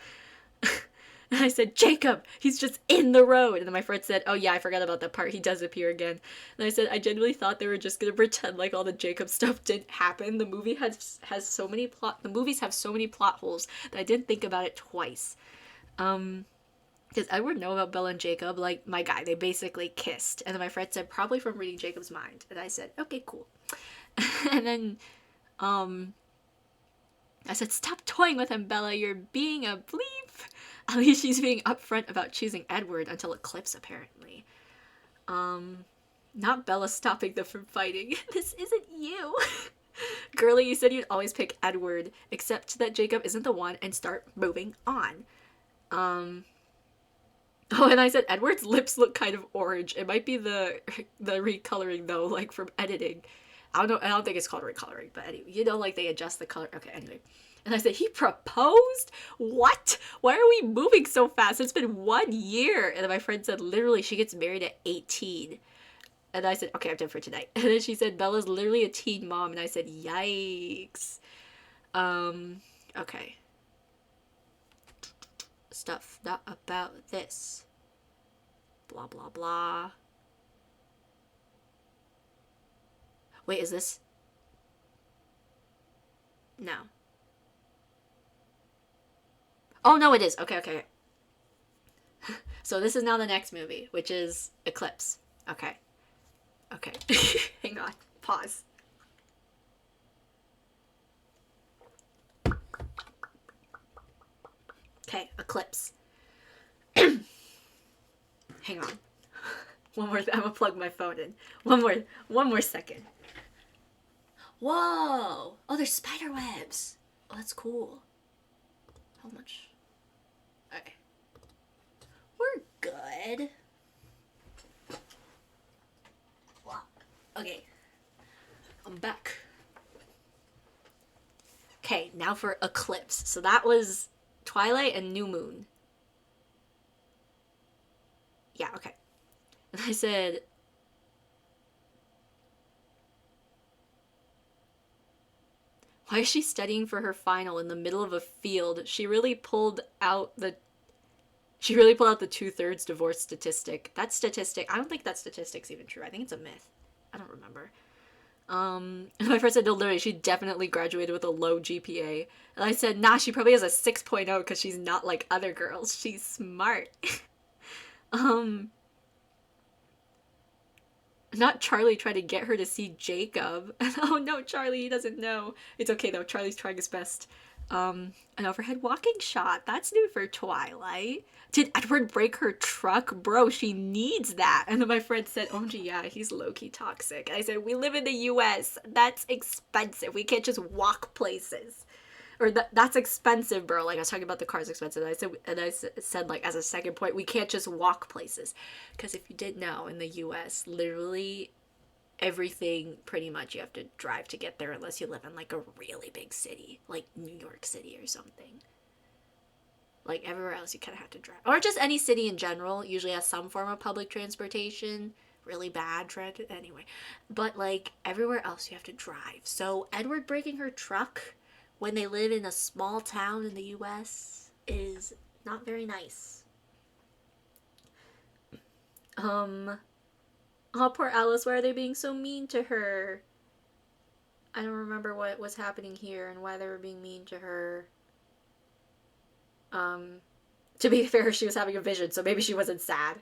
And I said, Jacob, he's just in the road. And then my friend said, oh yeah, I forgot about that part. He does appear again. And I said, I genuinely thought they were just going to pretend like all the Jacob stuff didn't happen. The movie has so many the movies have so many plot holes that I didn't think about it twice. Because Edward know about Bella and Jacob, like, my guy, they basically kissed. And then my friend said, probably from reading Jacob's mind. And I said, okay, cool. And then I said, stop toying with him, Bella. You're being a bleep. At least she's being upfront about choosing Edward until Eclipse, apparently. Not Bella stopping them from fighting. This isn't you. Girlie, you said you'd always pick Edward, except that Jacob isn't the one, and start moving on. Oh, and I said Edward's lips look kind of orange. It might be the recoloring, though, like, from editing. I don't think it's called recoloring, but anyway, you know, like, they adjust the color. Okay, anyway. And I said, he proposed? What? Why are we moving so fast? It's been 1 year. And then my friend said, literally, she gets married at 18. And I said, okay, I'm done for tonight. And then she said, Bella's literally a teen mom. And I said, yikes. Okay. Stuff not about this. Blah, blah, blah. Wait, is this? No. Oh, no, it is. Okay. So this is now the next movie, which is Eclipse. Okay. Hang on. Pause. Okay, Eclipse. Hang on. One more. I'm gonna plug my phone in. One more second. Whoa! Oh, there's spider webs. Oh, that's cool. How much? Okay. We're good. Wow. Okay. I'm back. Okay, now for Eclipse. So that was Twilight and New Moon. Yeah, okay. And I said, why is she studying for her final in the middle of a field? She really pulled out the 2/3 divorce statistic. That statistic, I don't think that statistic's even true. I think it's a myth. I don't remember. And my friend said, no, literally, she definitely graduated with a low GPA. And I said, nah, she probably has a 6.0 because she's not like other girls. She's smart. Not Charlie tried to get her to see Jacob. Oh no, Charlie, he doesn't know. It's okay though, Charlie's trying his best. An overhead walking shot. That's new for Twilight. Did Edward break her truck? Bro, she needs that. And then my friend said, oh gee, yeah, he's low-key toxic. And I said, we live in the US. That's expensive. We can't just walk places. Or that's expensive, bro. Like I was talking about the car's expensive. And I said like as a second point, we can't just walk places, because if you didn't know, in the U.S., literally everything pretty much you have to drive to get there unless you live in like a really big city, like New York City or something. Like everywhere else, you kind of have to drive, or just any city in general usually has some form of public transportation. Really bad transit anyway, but like everywhere else, you have to drive. So Edward breaking her truck when they live in a small town in the U.S. is not very nice. Oh, poor Alice. Why are they being so mean to her? I don't remember what was happening here and why they were being mean to her. To be fair, she was having a vision, so maybe she wasn't sad.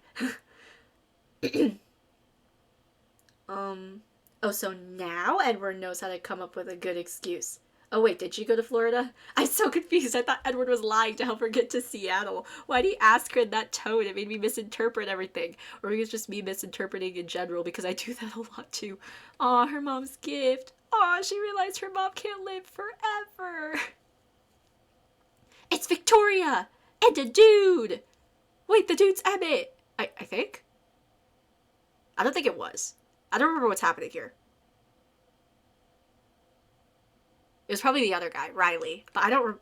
Oh, so now Edward knows how to come up with a good excuse. Oh wait, did she go to Florida? I'm so confused. I thought Edward was lying to help her get to Seattle. Why did he ask her in that tone? It made me misinterpret everything. Or maybe it's just me misinterpreting in general, because I do that a lot too. Aw, her mom's gift. Aw, she realized her mom can't live forever. It's Victoria! And a dude! Wait, the dude's Emmett! I think? I don't think it was. I don't remember what's happening here. It was probably the other guy, Riley. But I literally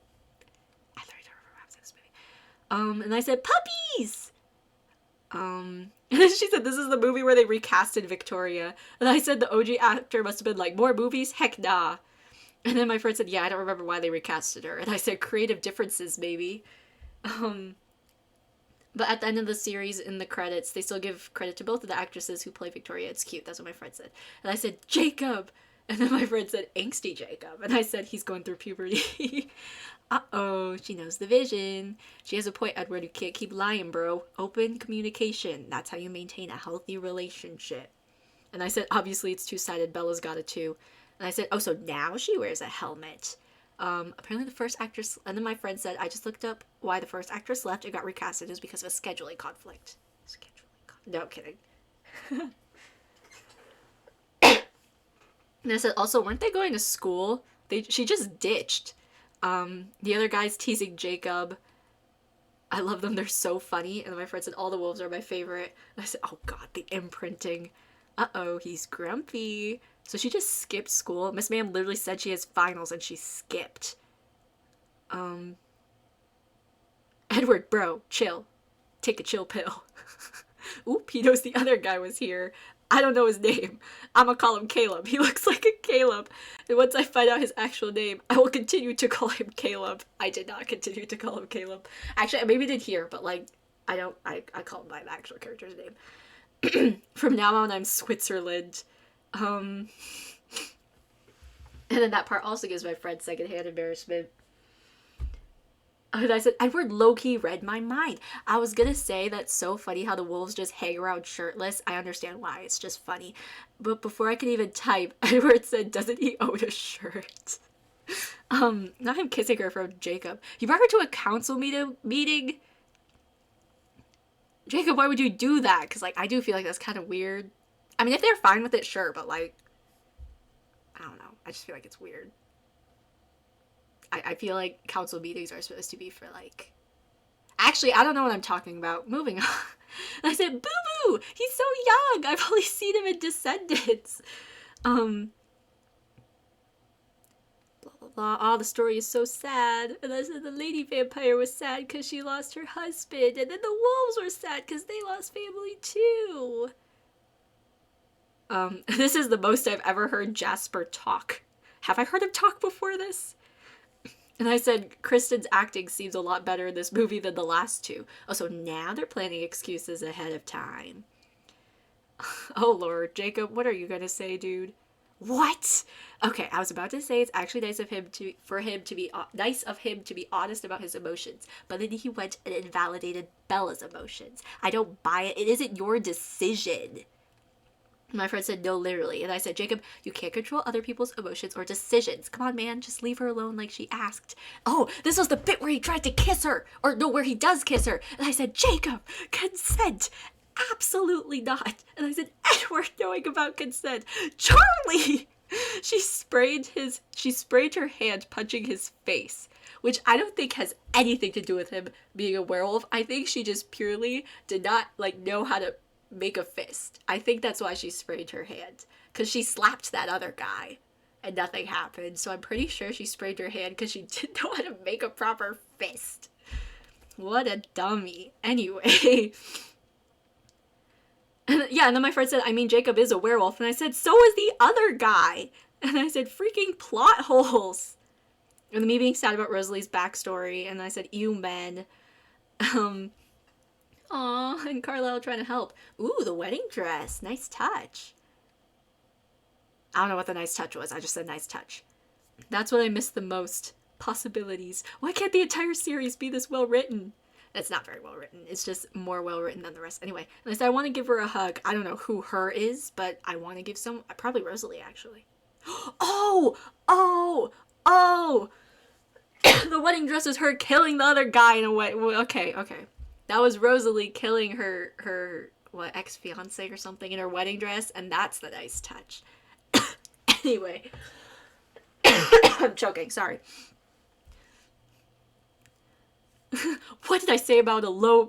don't remember what happened in this movie. And I said, puppies! And then she said, this is the movie where they recasted Victoria. And I said the OG actor must have been like, more movies? Heck nah. And then my friend said, yeah, I don't remember why they recasted her. And I said, creative differences, maybe. But at the end of the series, in the credits, they still give credit to both of the actresses who play Victoria. It's cute. That's what my friend said. And I said, Jacob! And then my friend said, angsty Jacob. And I said, he's going through puberty. Uh-oh, she knows the vision. She has a point, Edward. You can't keep lying, bro. Open communication. That's how you maintain a healthy relationship. And I said, obviously, it's two-sided. Bella's got it, too. And I said, oh, so now she wears a helmet. Apparently the first actress, and then my friend said, I just looked up why the first actress left and got recasted is because of a scheduling conflict. No, kidding. And I said, also, weren't they going to school? She just ditched. The other guy's teasing Jacob. I love them, they're so funny. And my friend said, all the wolves are my favorite. And I said, oh god, the imprinting. Uh-oh, he's grumpy. So she just skipped school. Miss Ma'am literally said she has finals and she skipped. Edward, bro, chill. Take a chill pill. Oop, he knows the other guy was here. I don't know his name. I'ma call him Caleb. He looks like a Caleb. And once I find out his actual name, I will continue to call him Caleb. I did not continue to call him Caleb. Actually, I maybe did here, but like, I call him by the actual character's name. From now on, I'm Switzerland. And then that part also gives my friend secondhand embarrassment. And I said, Edward low-key read my mind. I was gonna say that's so funny how the wolves just hang around shirtless. I understand why. It's just funny. But before I could even type, Edward said, doesn't he own a shirt? Not him kissing her from Jacob. He brought her to a council meeting. Jacob, why would you do that? Because, like, I do feel like that's kind of weird. I mean, if they're fine with it, sure. But, like, I don't know. I just feel like it's weird. I feel like council meetings are supposed to be for, like... Actually, I don't know what I'm talking about. Moving on. And I said, boo-boo! He's so young! I've only seen him in Descendants. Blah, blah, blah. Oh, the story is so sad. And I said the lady vampire was sad because she lost her husband. And then the wolves were sad because they lost family, too. This is the most I've ever heard Jasper talk. Have I heard him talk before this? And I said, Kristen's acting seems a lot better in this movie than the last two. Oh, so now they're planning excuses ahead of time. Oh, Lord. Jacob, what are you going to say, dude? What? Okay, I was about to say it's actually nice of him to be honest about his emotions. But then he went and invalidated Bella's emotions. I don't buy it. It isn't your decision. My friend said, no, literally. And I said, Jacob, you can't control other people's emotions or decisions. Come on, man, just leave her alone like she asked. Oh, this was the bit where he tried to kiss her. Or no, where he does kiss her. And I said, Jacob, consent. Absolutely not. And I said, Edward knowing about consent. Charlie! She sprayed her hand punching his face, which I don't think has anything to do with him being a werewolf. I think she just purely did not like know how to make a fist. I think that's why she sprayed her hand, because she slapped that other guy and nothing happened. So I'm pretty sure she sprayed her hand because she didn't know how to make a proper fist. What a dummy. Anyway. And then my friend said, I mean, Jacob is a werewolf. And I said, so is the other guy. And I said, freaking plot holes. And me being sad about Rosalie's backstory. And I said, ew, men. Aw, and Carlisle trying to help. Ooh, the wedding dress. Nice touch. I don't know what the nice touch was. I just said nice touch. That's what I missed the most. Possibilities. Why can't the entire series be this well written? It's not very well written. It's just more well written than the rest. Anyway, and I said I want to give her a hug. I don't know who her is, but I want to give some. Probably Rosalie, actually. Oh! The wedding dress is her killing the other guy in a way. Okay. That was Rosalie killing her ex-fiance or something in her wedding dress, and that's the nice touch. Anyway. I'm choking, sorry. What did I say about a low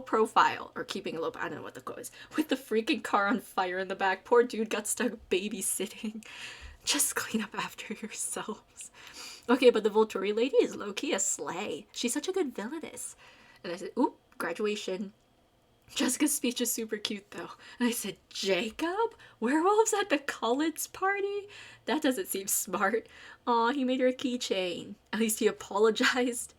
profile, or keeping a low, I don't know what the quote is, with the freaking car on fire in the back? Poor dude got stuck babysitting. Just clean up after yourselves. Okay, but the Volturi lady is low-key a slay. She's such a good villainess. And I said, oop, graduation. Jessica's speech is super cute though. And I said, Jacob? Werewolves at the Collins party? That doesn't seem smart. Aw, he made her a keychain. At least he apologized.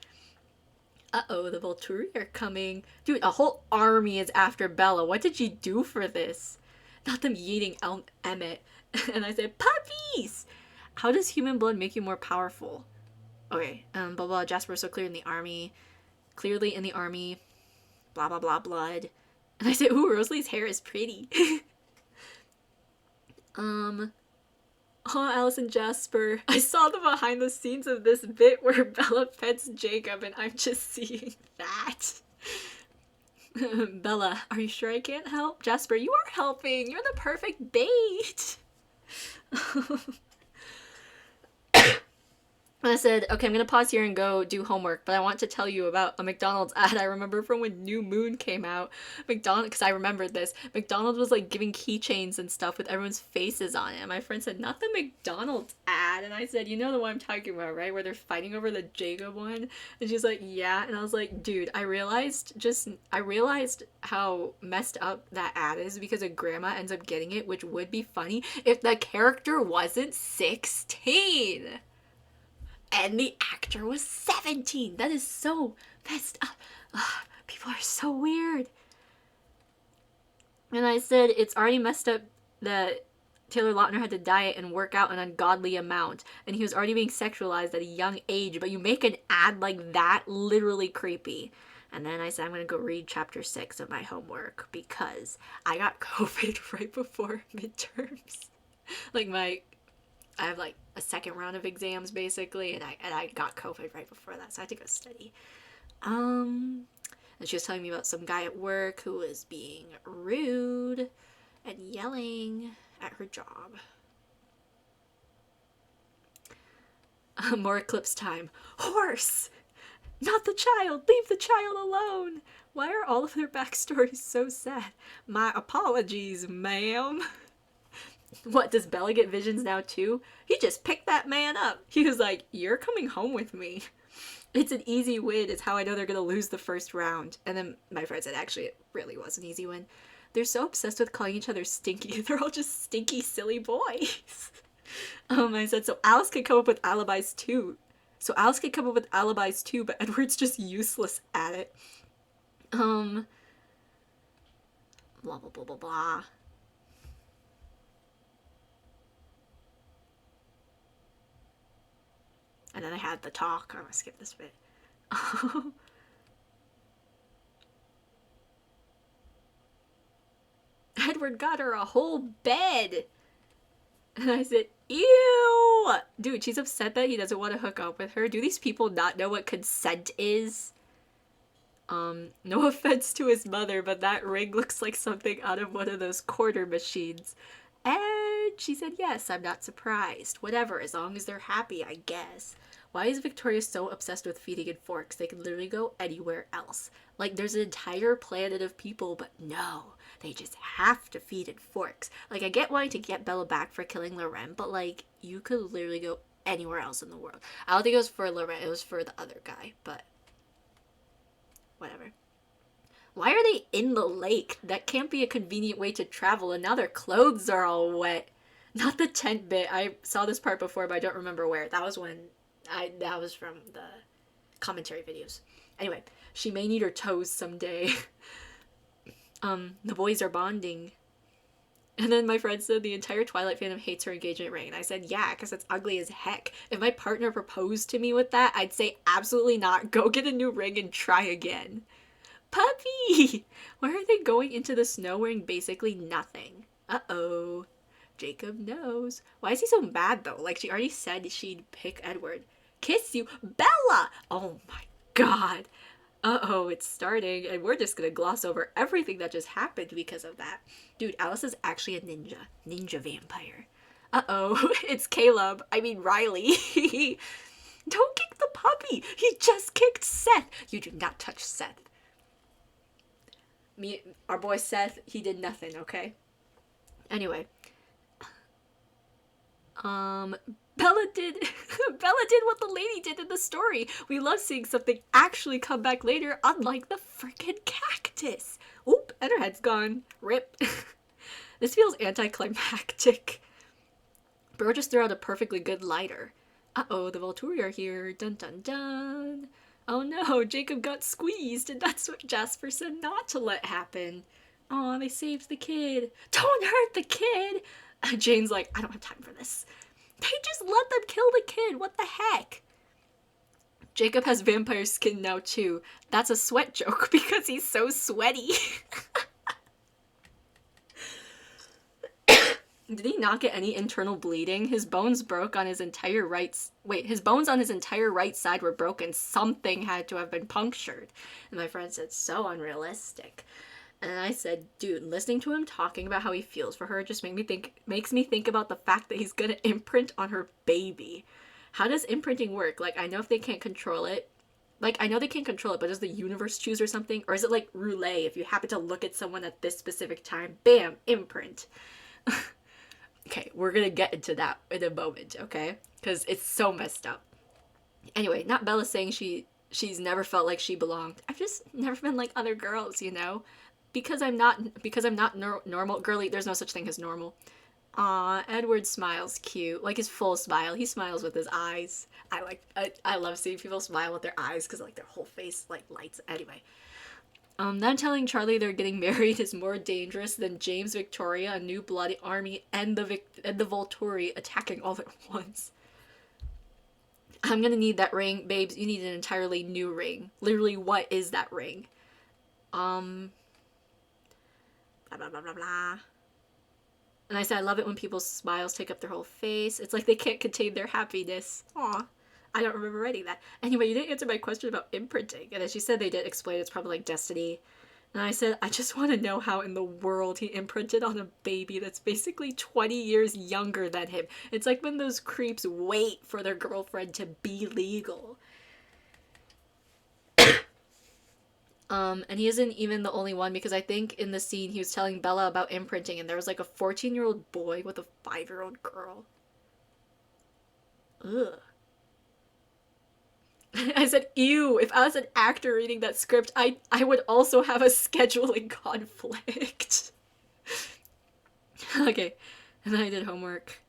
Uh-oh, the Volturi are coming. Dude, a whole army is after Bella. What did you do for this? Not them yeeting Emmett. And I said, puppies! How does human blood make you more powerful? Okay, blah blah, Jasper was so clearly in the army, blah blah blah, blood. And I said, ooh, Rosalie's hair is pretty. Oh, Alice and Jasper. I saw the behind the scenes of this bit where Bella pets Jacob, and I'm just seeing that. Bella, are you sure I can't help? Jasper, you are helping. You're the perfect bait. I said, okay, I'm gonna pause here and go do homework, but I want to tell you about a McDonald's ad I remember from when New Moon came out. Because I remembered this. McDonald's was like giving keychains and stuff with everyone's faces on it. And my friend said, not the McDonald's ad. And I said, you know the one I'm talking about, right? Where they're fighting over the Jacob one. And she's like, yeah. And I was like, dude, I realized how messed up that ad is because a grandma ends up getting it, which would be funny if the character wasn't 16. And the actor was 17. That is so messed up. Ugh, people are so weird. And I said, it's already messed up that Taylor Lautner had to diet and work out an ungodly amount. And he was already being sexualized at a young age. But you make an ad like that, literally creepy. And then I said, I'm going to go read chapter 6 of my homework. Because I got COVID right before midterms. I have like a second round of exams basically, and I got COVID right before that, so I had to go study. And she was telling me about some guy at work who was being rude and yelling at her job. More eclipse time. Horse! Not the child! Leave the child alone! Why are all of their backstories so sad? My apologies, ma'am. What, does Bella get visions now too? He just picked that man up. He was like, you're coming home with me. It's an easy win. It's how I know they're going to lose the first round. And then my friend said, actually, it really was an easy win. They're so obsessed with calling each other stinky. They're all just stinky, silly boys. I said, so Alice could come up with alibis too. But Edward's just useless at it. Blah, blah, blah, blah, blah. And then I had the talk. I'm gonna skip this bit. Edward got her a whole bed. And I said, ew! Dude, she's upset that he doesn't want to hook up with her. Do these people not know what consent is? No offense to his mother, but that ring looks like something out of one of those quarter machines. And She said yes. I'm not surprised. Whatever, as long as they're happy, I guess. Why is Victoria so obsessed with feeding in forks? They could literally go anywhere else. Like, there's an entire planet of people, but no. They just have to feed in forks. Like, I get wanting to get Bella back for killing Loren, but, like, you could literally go anywhere else in the world. I don't think it was for Loren. It was for the other guy, but whatever. Why are they in the lake? That can't be a convenient way to travel, and now their clothes are all wet. Not the tent bit. I saw this part before, but I don't remember where. That was from the commentary videos. Anyway, she may need her toes someday. The boys are bonding. And then my friend said the entire Twilight fandom hates her engagement ring. And I said, yeah, because it's ugly as heck. If my partner proposed to me with that, I'd say absolutely not. Go get a new ring and try again. Puppy! Why are they going into the snow wearing basically nothing? Uh-oh. Jacob knows. Why is he so mad, though? Like, she already said she'd pick Edward. Kiss you. Bella! Oh, my God. Uh-oh, it's starting, and we're just gonna gloss over everything that just happened because of that. Dude, Alice is actually a ninja. Ninja vampire. Uh-oh, it's Caleb. I mean, Riley. Don't kick the puppy! He just kicked Seth! You do not touch Seth. Our boy Seth, he did nothing, okay? Anyway. Bella did what the lady did in the story. We love seeing something actually come back later, unlike the frickin' cactus. Oop, and her head's gone. Rip. This feels anticlimactic. Bro just threw out a perfectly good lighter. Uh-oh, the Volturi are here. Dun dun dun. Oh no, Jacob got squeezed, and that's what Jasper said not to let happen. Aw, they saved the kid. Don't hurt the kid! Jane's like, I don't have time for this. They just let them kill the kid. What the heck? Jacob has vampire skin now too. That's a sweat joke because he's so sweaty. Did he not get any internal bleeding? His bones broke on his entire his bones on his entire right side were broken. Something had to have been punctured. And my friend said, so unrealistic. And I said, dude, listening to him talking about how he feels for her just makes me think about the fact that he's gonna imprint on her baby. How does imprinting work? Like, I know if they can't control it. Like, I know they can't control it, but does the universe choose or something? Or is it like roulette? If you happen to look at someone at this specific time, bam, imprint. Okay, we're gonna get into that in a moment, okay? Because it's so messed up. Anyway, not Bella saying she's never felt like she belonged. I've just never been like other girls, you know? Because I'm not normal girly. There's no such thing as normal. Aw, Edward smiles cute, like his full smile. He smiles with his eyes. I love seeing people smile with their eyes because like their whole face like lights. Anyway, them telling Charlie they're getting married is more dangerous than James, Victoria, a new blood army, and the Volturi attacking all at once. I'm gonna need that ring, babes. You need an entirely new ring. Literally, what is that ring? Blah, blah, blah, blah, blah. And I said, I love it when people's smiles take up their whole face. It's like they can't contain their happiness. Aw. I don't remember writing that. Anyway, you didn't answer my question about imprinting. And as she said, they did explain it's probably like destiny. And I said, I just want to know how in the world he imprinted on a baby that's basically 20 years younger than him. It's like when those creeps wait for their girlfriend to be legal. And he isn't even the only one, because I think in the scene he was telling Bella about imprinting, and there was like a 14-year-old boy with a 5-year-old girl. Ugh. I said, ew, if I was an actor reading that script, I would also have a scheduling conflict. Okay, and then I did homework.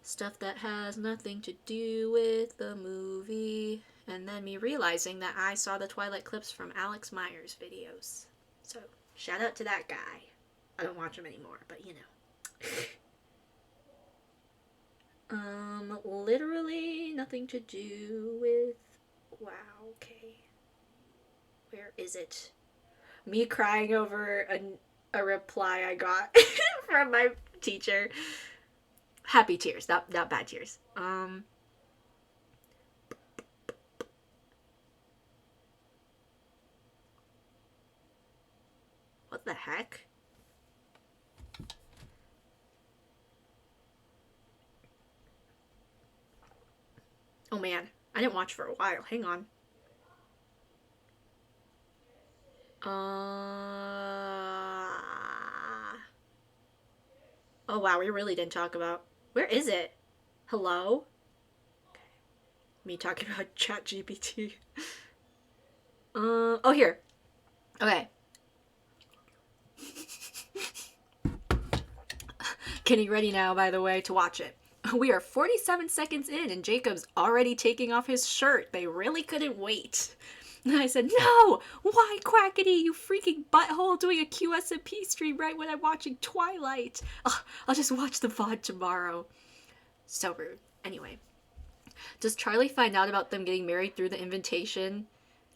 Stuff that has nothing to do with the movie. And then me realizing that I saw the Twilight clips from Alex Myers' videos. So, shout out to that guy. I don't watch him anymore, but you know. Literally nothing to do with... Wow, okay. Where is it? Me crying over a reply I got from my teacher. Happy tears, not bad tears. What the heck? Oh man, I didn't watch for a while. Hang on. Oh wow, we really didn't talk about. Where is it? Hello? Okay. Me talking about ChatGPT. Oh here. Okay. Getting ready now, by the way, to watch it. We are 47 seconds in and Jacob's already taking off his shirt. They really couldn't wait. And I said, no! Why, Quackity, you freaking butthole, doing a QSMP stream right when I'm watching Twilight? Ugh, I'll just watch the VOD tomorrow. So rude. Anyway. Does Charlie find out about them getting married through the invitation?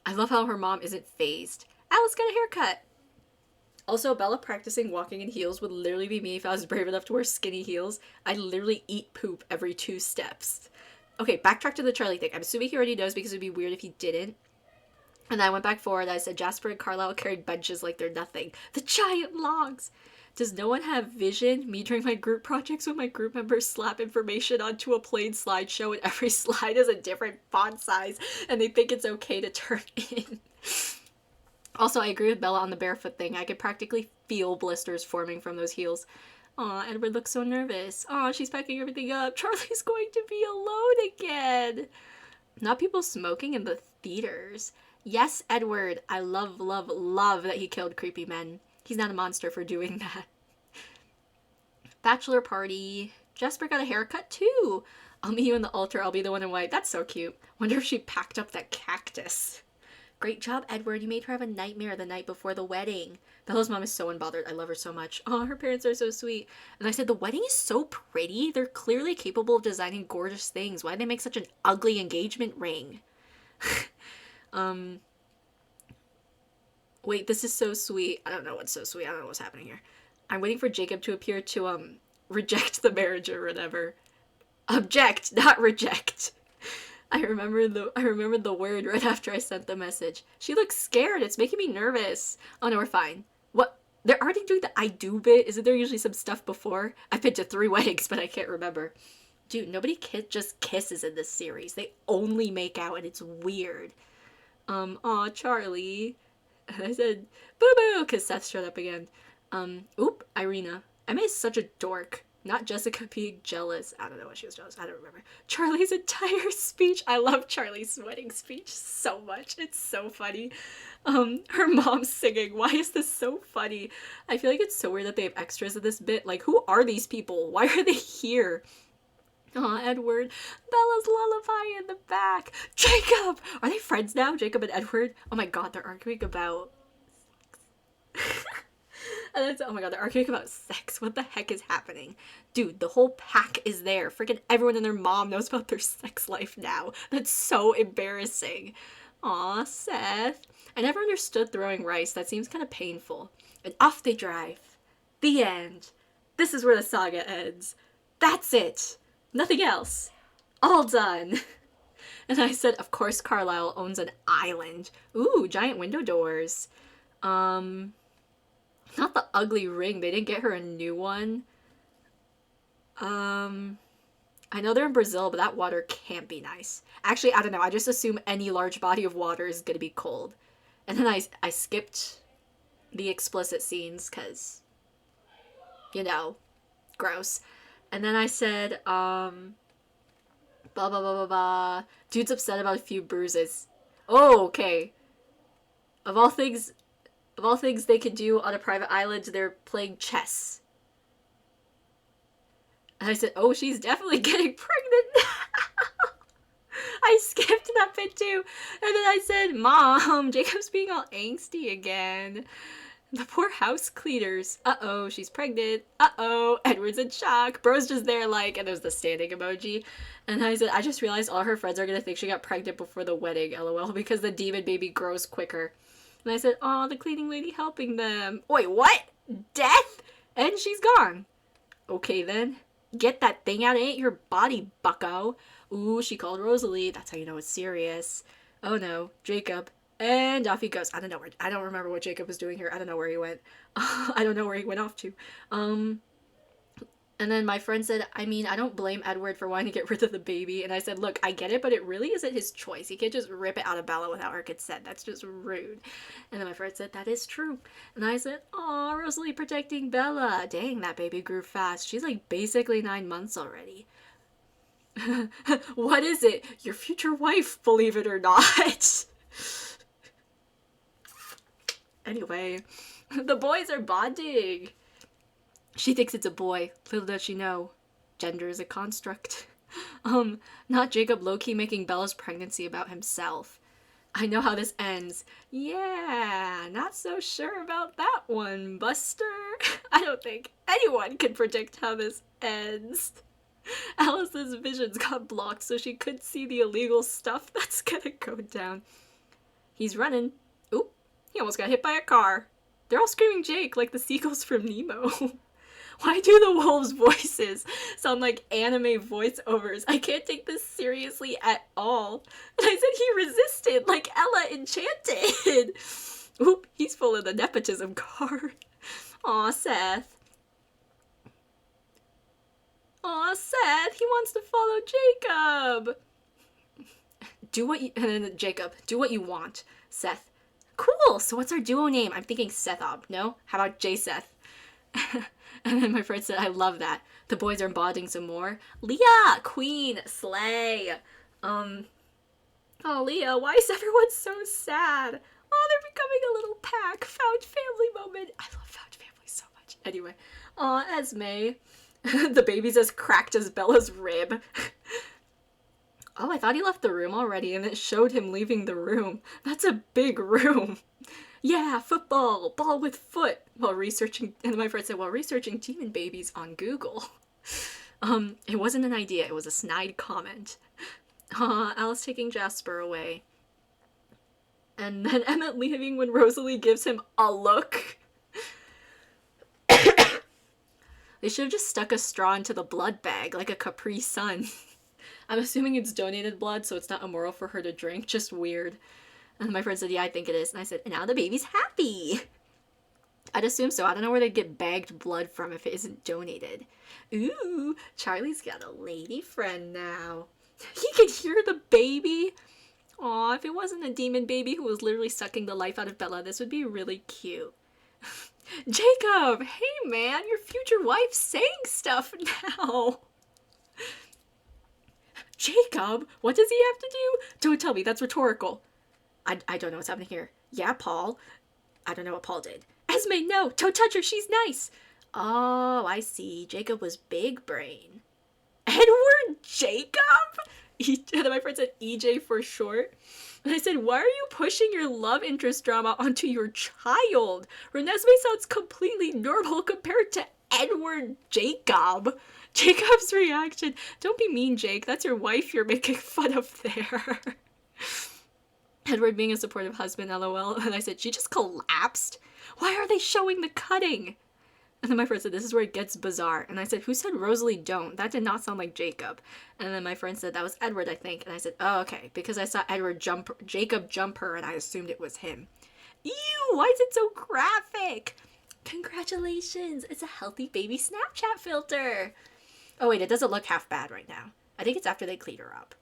I love how her mom isn't phased. Alice got a haircut! Also, Bella practicing walking in heels would literally be me if I was brave enough to wear skinny heels. I'd literally eat poop every 2 steps. Okay, backtrack to the Charlie thing. I'm assuming he already knows because it'd be weird if he didn't. And I went back forward. I said Jasper and Carlisle carried benches like they're nothing. The giant logs! Does no one have vision? Me during my group projects when my group members slap information onto a plain slideshow and every slide is a different font size and they think it's okay to turn in. Also, I agree with Bella on the barefoot thing. I could practically feel blisters forming from those heels. Aw, Edward looks so nervous. Aw, she's packing everything up. Charlie's going to be alone again. Not people smoking in the theaters. Yes, Edward. I love, love, love that he killed creepy men. He's not a monster for doing that. Bachelor party. Jasper got a haircut too. I'll meet you in the altar. I'll be the one in white. That's so cute. Wonder if she packed up that cactus. Great job, Edward. You made her have a nightmare the night before the wedding. Bella's mom is so unbothered. I love her so much. Oh, her parents are so sweet. And I said, the wedding is so pretty. They're clearly capable of designing gorgeous things. Why did they make such an ugly engagement ring? Wait, this is so sweet. I don't know what's so sweet. I don't know what's happening here. I'm waiting for Jacob to appear to, reject the marriage or whatever. Object, not reject. I remembered the word right after I sent the message. She looks scared. It's making me nervous. Oh no, we're fine. What? They're already doing the I do bit? Isn't there usually some stuff before? I've been to 3 weddings, but I can't remember. Dude, nobody just kisses in this series. They only make out and it's weird. Aw, Charlie. And I said, boo-boo, because Seth showed up again. Oop, Irina. I made such a dork. Not Jessica being jealous. I don't know why she was jealous. I don't remember. Charlie's entire speech. I love Charlie's wedding speech so much. It's so funny. Her mom singing. Why is this so funny? I feel like it's so weird that they have extras in this bit. Like, who are these people? Why are they here? Aw, Edward. Bella's lullaby in the back. Jacob! Are they friends now? Jacob and Edward? Oh my god, they're arguing about... And then, oh my god, they're arguing about sex. What the heck is happening? Dude, the whole pack is there. Freaking everyone and their mom knows about their sex life now. That's so embarrassing. Aw, Seth. I never understood throwing rice. That seems kind of painful. And off they drive. The end. This is where the saga ends. That's it. Nothing else. All done. And I said, of course Carlisle owns an island. Ooh, giant window doors. Not the ugly ring. They didn't get her a new one. I know they're in Brazil, but that water can't be nice. Actually, I don't know. I just assume any large body of water is going to be cold. And then I skipped the explicit scenes because, you know, gross. And then I said, blah, blah, blah, blah, blah. Dude's upset about a few bruises. Oh, okay. Of all things they could do on a private island, they're playing chess. And I said, oh, she's definitely getting pregnant. I skipped that bit too. And then I said, Mom, Jacob's being all angsty again. The poor house cleaners. Uh-oh, she's pregnant. Uh-oh, Edward's in shock. Bro's just there like, and there's the standing emoji. And I said, I just realized all her friends are going to think she got pregnant before the wedding, lol, because the demon baby grows quicker. And I said, aw, the cleaning lady helping them. Wait, what? Death? And she's gone. Okay, then. Get that thing out. It ain't your body, bucko. Ooh, she called Rosalie. That's how you know it's serious. Oh, no. Jacob. And off he goes. I don't remember what Jacob was doing here. I don't know where he went. I don't know where he went off to. And then my friend said, I mean, I don't blame Edward for wanting to get rid of the baby. And I said, look, I get it, but it really isn't his choice. He can't just rip it out of Bella without her consent. That's just rude. And then my friend said, that is true. And I said, aw, Rosalie protecting Bella. Dang, that baby grew fast. She's like basically 9 months already. What is it? Your future wife, believe it or not. Anyway, the boys are bonding. She thinks it's a boy. Little does she know, gender is a construct. Not Jacob low-key making Bella's pregnancy about himself. I know how this ends. Yeah, not so sure about that one, Buster. I don't think anyone can predict how this ends. Alice's visions got blocked so she couldn't see the illegal stuff that's gonna go down. He's running. Oop, he almost got hit by a car. They're all screaming Jake like the seagulls from Nemo. Why do the wolves' voices sound like anime voiceovers? I can't take this seriously at all. And I said he resisted, like Ella Enchanted. Oop, he's full of the nepotism card. Aw, Seth. Aw, Seth, he wants to follow Jacob. And then Jacob, do what you want. Seth, cool, so what's our duo name? I'm thinking Sethob, no? How about J-Seth? And then my friend said, I love that. The boys are bonding some more. Leah, queen, slay. Oh, Leah, why is everyone so sad? Oh, they're becoming a little pack. Found family moment. I love found family so much. Anyway, Esme. The baby's as cracked as Bella's rib. Oh, I thought he left the room already, and it showed him leaving the room. That's a big room. Yeah, football, ball with foot, while researching, and my friend said, while researching demon babies on Google. It wasn't an idea, it was a snide comment. Alice taking Jasper away. And then Emmett leaving when Rosalie gives him a look. They should have just stuck a straw into the blood bag, like a Capri Sun. I'm assuming it's donated blood, so it's not immoral for her to drink, just weird. And my friend said, yeah, I think it is. And I said, and now the baby's happy. I'd assume so. I don't know where they'd get bagged blood from if it isn't donated. Ooh, Charlie's got a lady friend now. He could hear the baby. Aw, if it wasn't a demon baby who was literally sucking the life out of Bella, this would be really cute. Jacob, hey man, your future wife's saying stuff now. Jacob, what does he have to do? Don't tell me, that's rhetorical. I don't know what's happening here. Yeah, Paul. I don't know what Paul did. Esme, no! Don't touch her, she's nice! Oh, I see. Jacob was big brain. Edward Jacob? And then my friend said EJ for short. And I said, why are you pushing your love interest drama onto your child? Renesmee sounds completely normal compared to Edward Jacob. Jacob's reaction. Don't be mean, Jake. That's your wife you're making fun of there. Edward being a supportive husband, lol. And I said, she just collapsed? Why are they showing the cutting? And then my friend said, this is where it gets bizarre. And I said, who said Rosalie don't? That did not sound like Jacob. And then my friend said, that was Edward, I think. And I said, oh, okay. Because I saw Jacob jump her, and I assumed it was him. Ew, why is it so graphic? Congratulations, it's a healthy baby Snapchat filter. Oh wait, it doesn't look half bad right now. I think it's after they clean her up.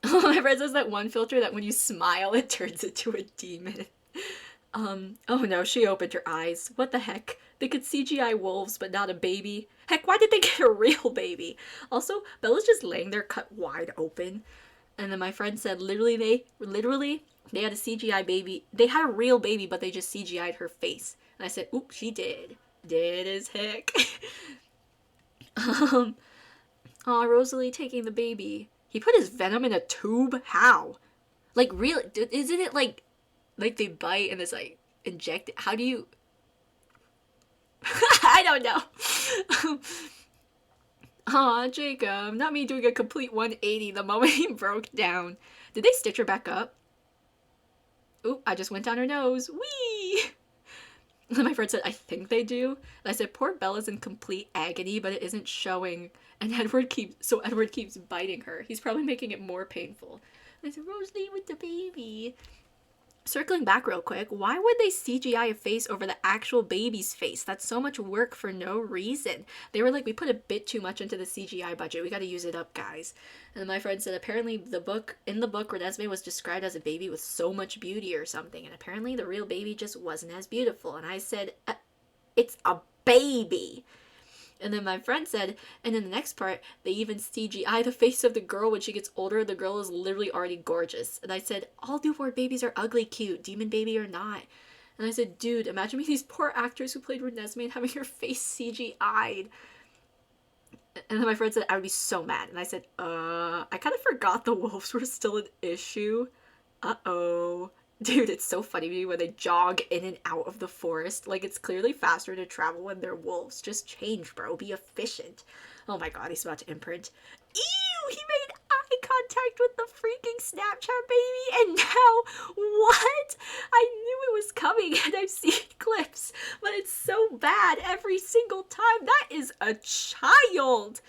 My friend says that one filter that when you smile, it turns into a demon. Oh no, she opened her eyes. What the heck? They could CGI wolves, but not a baby. Heck, why did they get a real baby? Also, Bella's just laying there cut wide open. And then my friend said, literally, they had a CGI baby. They had a real baby, but they just CGI'd her face. And I said, oop, she did. Did as heck. Aw, Rosalie taking the baby. He put his venom in a tube? How? Like, really? Isn't it like they bite and it's like injected? How do you... I don't know. Aw, Jacob. Not me doing a complete 180 the moment he broke down. Did they stitch her back up? Oop, I just went down her nose. Whee! And my friend said, I think they do. And I said, poor Bella's in complete agony, but it isn't showing. And Edward keeps biting her. He's probably making it more painful. And I said, Rosalie with the baby. circling back real quick, why would they CGI a face over the actual baby's face? That's so much work for no reason. They were like, we put a bit too much into the CGI budget. We got to use it up, guys. And my friend said apparently in the book, Renesmee was described as a baby with so much beauty or something, and apparently the real baby just wasn't as beautiful. And I said, it's a baby. And then my friend said, and in the next part, they even CGI the face of the girl when she gets older. The girl is literally already gorgeous. And I said, all newborn babies are ugly cute, demon baby or not. And I said, dude, imagine me these poor actors who played Renesmee and having her face CGI'd. And then my friend said, I would be so mad. And I said, I kind of forgot the wolves were still an issue. Uh-oh. Dude, it's so funny to me when they jog in and out of the forest. Like, it's clearly faster to travel when they're wolves. Just change, bro. Be efficient. Oh my god, he's about to imprint. Ew! He made eye contact with the freaking Snapchat baby, and now, what? I knew it was coming, and I've seen clips, but it's so bad every single time. That is a child!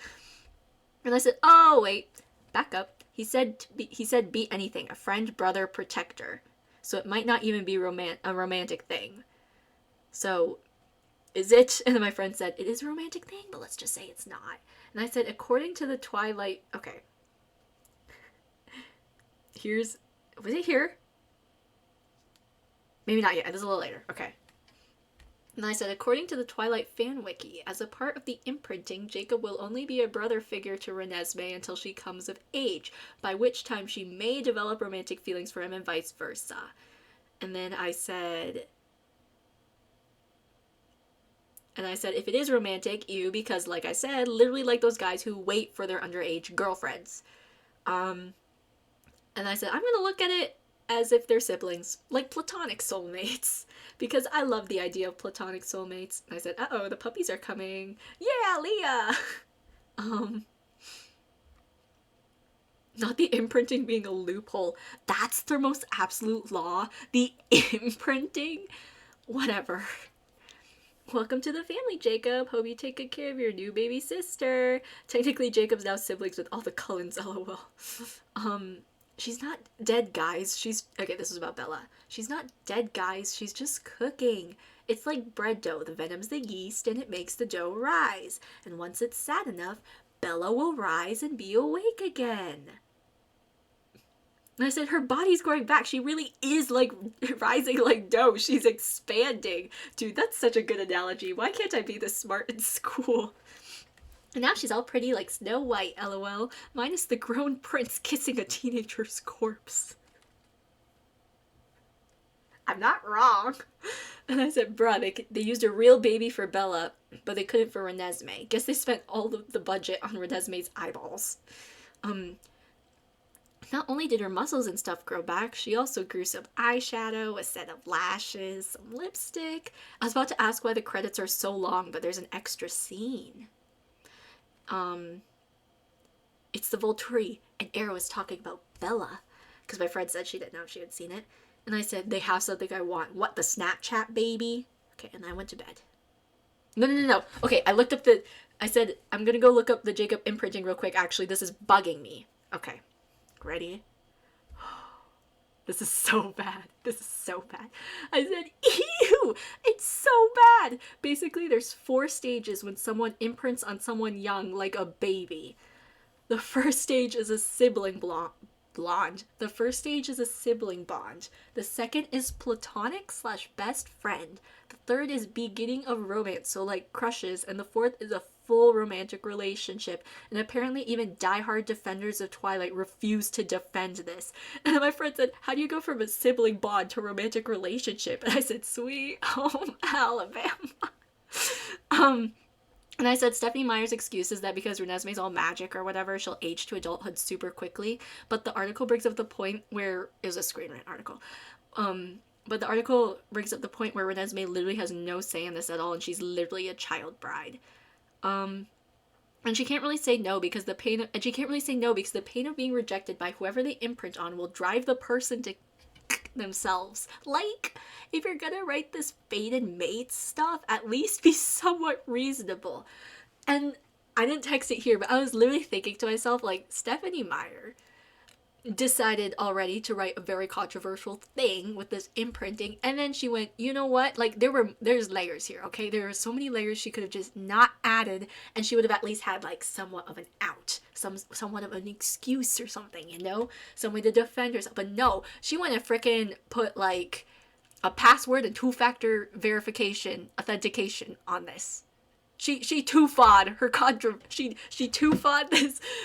And I said, oh, wait. Back up. He said be anything. A friend, brother, protector. So it might not even be a romantic thing. So, is it? And then my friend said, it is a romantic thing, but let's just say it's not. And I said, according to the Twilight... Okay. Was it here? Maybe not yet. It is a little later. Okay. And I said, according to the Twilight fan wiki, as a part of the imprinting, Jacob will only be a brother figure to Renesmee until she comes of age, by which time she may develop romantic feelings for him and vice versa. And then I said, if it is romantic, because like I said, literally like those guys who wait for their underage girlfriends. And I said, I'm gonna look at it as if they're siblings, like platonic soulmates, because I love the idea of platonic soulmates. And I said, uh-oh, the puppies are coming. Yeah, Leah! Not the imprinting being a loophole. That's their most absolute law. The imprinting? Whatever. Welcome to the family, Jacob. Hope you take good care of your new baby sister. Technically, Jacob's now siblings with all the Cullens, lol. She's not dead, guys. Okay, this is about Bella. She's not dead, guys. She's just cooking. It's like bread dough. The venom's the yeast, and it makes the dough rise. And once it's sad enough, Bella will rise and be awake again. And I said, her body's growing back. She really is, like, rising like dough. She's expanding. Dude, that's such a good analogy. Why can't I be this smart in school? And now she's all pretty like Snow White, lol, minus the grown prince kissing a teenager's corpse. I'm not wrong. And I said, bruh, they used a real baby for Bella, but they couldn't for Renesmee. Guess they spent all the budget on Renesmee's eyeballs. Not only did her muscles and stuff grow back, she also grew some eyeshadow, a set of lashes, some lipstick. I was about to ask why the credits are so long, but there's an extra scene. It's the Volturi, and Arrow is talking about Bella, because my friend said she didn't know if she had seen it. And I said, they have something I want. What, the Snapchat baby? Okay, and I went to bed. No. Okay, I said, I'm gonna go look up the Jacob imprinting real quick. Actually, this is bugging me. Okay, ready? This is so bad. I said, ew! It's so bad! Basically, there's 4 stages when someone imprints on someone young like a baby. The first stage is a sibling bond. The first stage is a sibling bond. The second is platonic / best friend. The third is beginning of romance, so like crushes. And the fourth is a full romantic relationship. And apparently even diehard defenders of Twilight refuse to defend this. And then my friend said, how do you go from a sibling bond to a romantic relationship? And I said, sweet home Alabama. And I said Stephenie Meyer's excuse is that because Renesmee's all magic or whatever, she'll age to adulthood super quickly. But the article brings up the point where... It was a Screen Rant article. But the article brings up the point where Renesmee literally has no say in this at all, and she's literally a child bride. And she can't really say no because the pain of being rejected by whoever they imprint on will drive the person to themselves. Like, if you're gonna write this fated mates stuff, at least be somewhat reasonable. And I didn't text it here, but I was literally thinking to myself, like, Stephenie Meyer, decided already to write a very controversial thing with this imprinting, and then she went, you know what, like there's layers here, okay? There are so many layers she could have just not added, and she would have at least had like somewhat of an out, somewhat of an excuse or something, you know, some way to defend herself. But no, she went and frickin' put like a password and two-factor verification authentication on this. She two-fawed her she two-fawed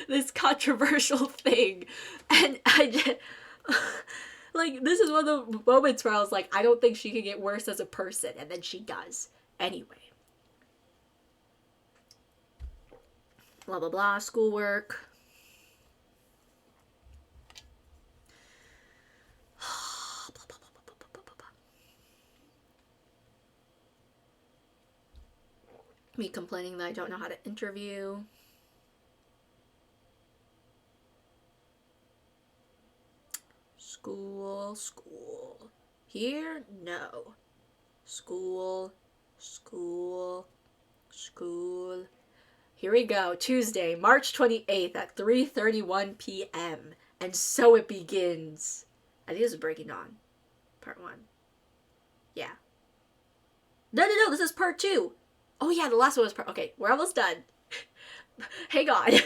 this controversial thing, and I just, like, this is one of the moments where I was like, I don't think she can get worse as a person, and then she does anyway. Blah blah blah. Schoolwork. Me complaining that I don't know how to interview. School. Here? No. School. Here we go. Tuesday, March 28th at 3:31 p.m. And so it begins. I think this is Breaking Dawn. Part 1. Yeah. No, this is part 2. Oh yeah, the last one was part... Okay, we're almost done. Hang on. Is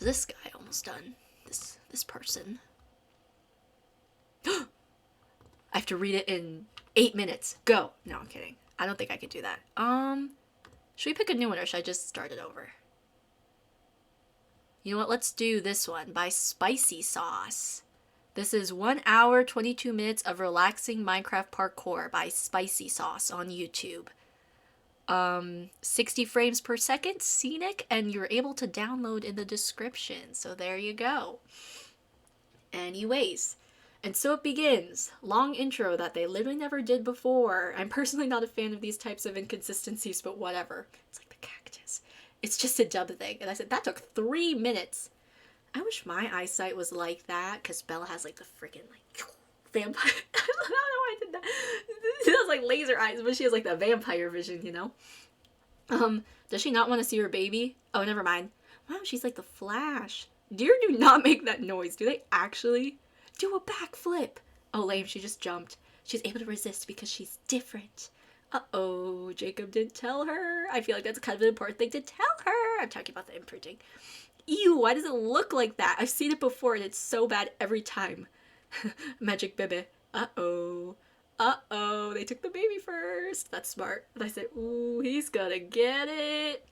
this guy almost done? This person. I have to read it in 8 minutes. Go. No, I'm kidding. I don't think I could do that. Should we pick a new one or should I just start it over? You know what? Let's do this one by Spicy Sauce. This is 1 hour, 22 minutes of relaxing Minecraft parkour by Spicy Sauce on YouTube. 60 frames per second, scenic, and you're able to download in the description. So there you go. Anyways, and so it begins. Long intro that they literally never did before. I'm personally not a fan of these types of inconsistencies, but whatever. It's like the cactus. It's just a dub thing. And I said, that took 3 minutes. I wish my eyesight was like that, because Bella has like the freaking like vampire. I don't know why I did that. She has like laser eyes, but she has like the vampire vision, you know? Does she not want to see her baby? Oh, never mind. Wow, she's like the Flash. Deer do not make that noise. Do they actually? Do a backflip. Oh, lame, she just jumped. She's able to resist because she's different. Uh-oh, Jacob didn't tell her. I feel like that's kind of an important thing to tell her. I'm talking about the imprinting. Ew, why does it look like that? I've seen it before and it's so bad every time. Magic baby. Uh-oh. Uh-oh, they took the baby first. That's smart. And I said, ooh, he's gonna get it.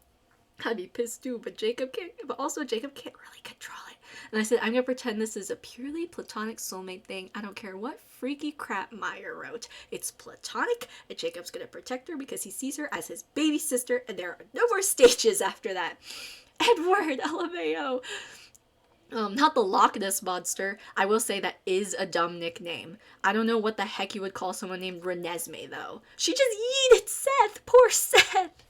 I'd be pissed too, but Jacob can't, but also Jacob can't really control it. And I said, I'm gonna pretend this is a purely platonic soulmate thing. I don't care what freaky crap Meyer wrote. It's platonic, and Jacob's gonna protect her because he sees her as his baby sister, and there are no more stages after that. Edward, LMAO. Not the Loch Ness Monster. I will say that is a dumb nickname. I don't know what the heck you would call someone named Renesmee, though. She just yeeted Seth! Poor Seth!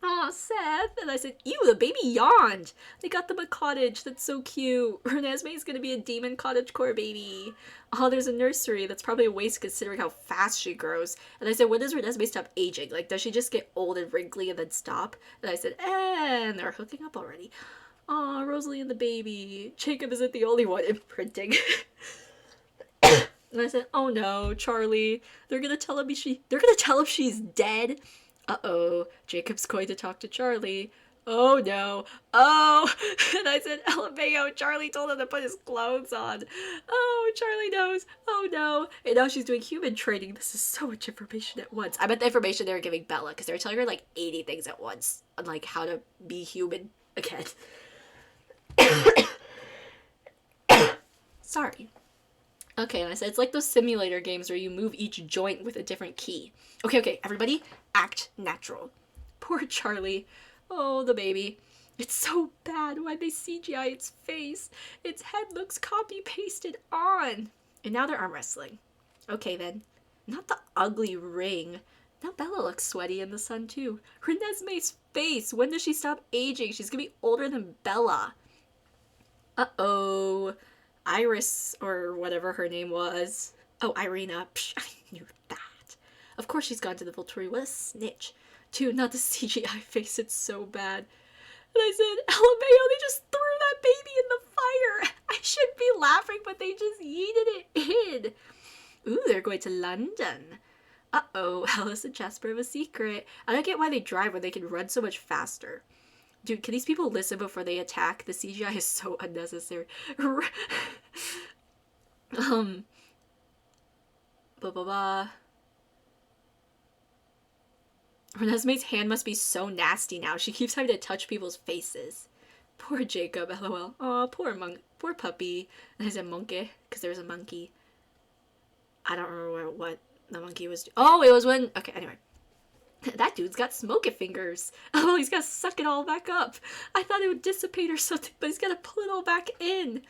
Aw, Seth. And I said, ew, the baby yawned. They got them a cottage. That's so cute. Renesmee's gonna be a demon cottagecore baby. Oh, there's a nursery. That's probably a waste considering how fast she grows. And I said, when does Renesmee stop aging? Like, does she just get old and wrinkly and then stop? And I said, and they're hooking up already. Aw, Rosalie and the baby. Jacob isn't the only one imprinting. And I said, oh no, Charlie. They're gonna tell him she's dead. Uh-oh, Jacob's going to talk to Charlie. Oh no. Oh! And I said, LMAO, Charlie told him to put his clothes on. Oh, Charlie knows. Oh no. And now she's doing human training. This is so much information at once. I meant the information they were giving Bella, because they were telling her like 80 things at once on like how to be human again. Sorry. Okay, and I said, it's like those simulator games where you move each joint with a different key. Okay, everybody, act natural. Poor Charlie. Oh, the baby. It's so bad. Why'd they CGI its face? Its head looks copy-pasted on. And now they're arm wrestling. Okay, then. Not the ugly ring. Now Bella looks sweaty in the sun, too. Renesmee's face. When does she stop aging? She's gonna be older than Bella. Uh-oh. Iris, or whatever her name was. Oh, Irina. Psh, I knew that. Of course she's gone to the Volturi. What a snitch. Dude, not the CGI face. It's so bad. And I said, LMAO, they just threw that baby in the fire. I shouldn't be laughing, but they just yeeted it in. Ooh, they're going to London. Uh-oh, Alice and Jasper have a secret. I don't get why they drive when they can run so much faster. Dude, can these people listen before they attack? The CGI is so unnecessary. Blah, blah, blah. Renesmee's hand must be so nasty now. She keeps having to touch people's faces. Poor Jacob, lol. Aw, poor puppy. And I said monkey, because there was a monkey. I don't remember what the monkey was. Oh, it was when... Okay, anyway. That dude's got smoky fingers. Oh, he's got to suck it all back up. I thought it would dissipate or something, but he's got to pull it all back in.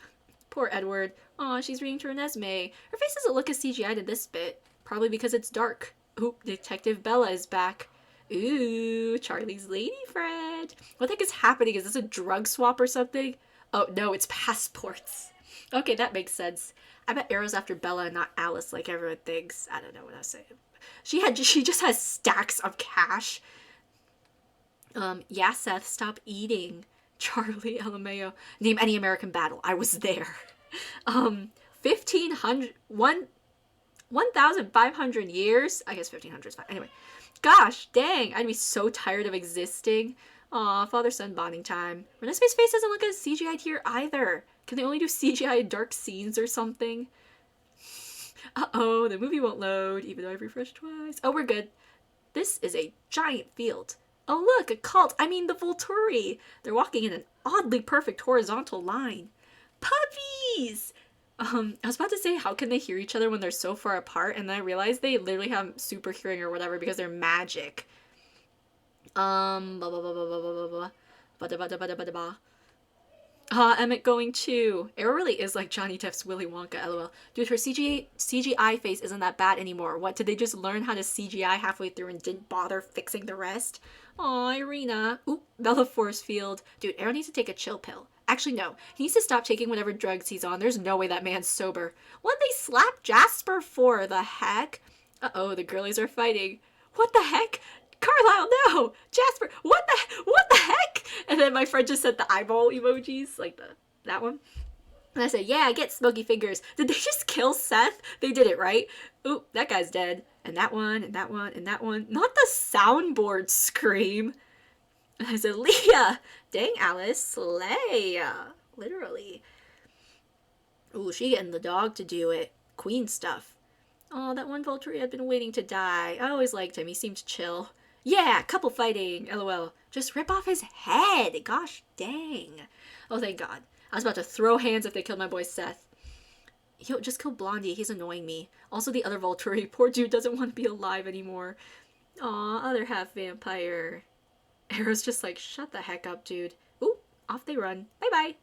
Poor Edward. Aw, she's reading to Renesmee. Her face doesn't look as CGI'd in this bit. Probably because it's dark. Oop, Detective Bella is back. Ooh, Charlie's lady friend. What the heck is happening? Is this a drug swap or something? Oh, no, it's passports. Okay, that makes sense. I bet Arrow's after Bella and not Alice like everyone thinks. I don't know what I was saying. She just has stacks of cash. Yeah, Seth, stop eating. Charlie, LMAO. Name any American battle. I was there. 1,500 years? I guess 1,500 is fine. Anyway. Gosh, dang. I'd be so tired of existing. Aw, father-son bonding time. Renesmee's face doesn't look as CGI'd here either. Can they only do CGI in dark scenes or something? Uh-oh, the movie won't load, even though I've refreshed twice. Oh, we're good. This is a giant field. Oh, look, a cult. I mean, the Volturi. They're walking in an oddly perfect horizontal line. Puppies! I was about to say, how can they hear each other when they're so far apart? And then I realized they literally have super hearing or whatever because they're magic. Blah, blah, blah, blah, blah, blah, blah, blah. Bada, bada, bada, bada, blah. Emmett going too. Arrow really is like Johnny Depp's Willy Wonka, lol. Dude, her CGI face isn't that bad anymore. What, did they just learn how to CGI halfway through and didn't bother fixing the rest? Aw, Irina. Oop, Bella Force Field. Dude, Arrow needs to take a chill pill. Actually, no. He needs to stop taking whatever drugs he's on. There's no way that man's sober. What'd they slap Jasper for? The heck? Uh-oh, the girlies are fighting. What the heck? Carlisle, no! Jasper, what the heck? And then my friend just said the eyeball emojis, like that one. And I said, yeah, get smoky fingers. Did they just kill Seth? They did it, right? Oop, that guy's dead. And that one, and that one, and that one. Not the soundboard scream. And I said, Leah! Dang, Alice, slay! Literally. Ooh, she getting the dog to do it. Queen stuff. Oh, that one Volturi had been waiting to die. I always liked him. He seemed chill. Yeah, couple fighting. LOL. Just rip off his head. Gosh dang. Oh, thank God. I was about to throw hands if they killed my boy Seth. Yo, just kill Blondie. He's annoying me. Also, the other Volturi. Poor dude doesn't want to be alive anymore. Aw, other half vampire. Arrow's just like, shut the heck up, dude. Ooh, off they run. Bye-bye.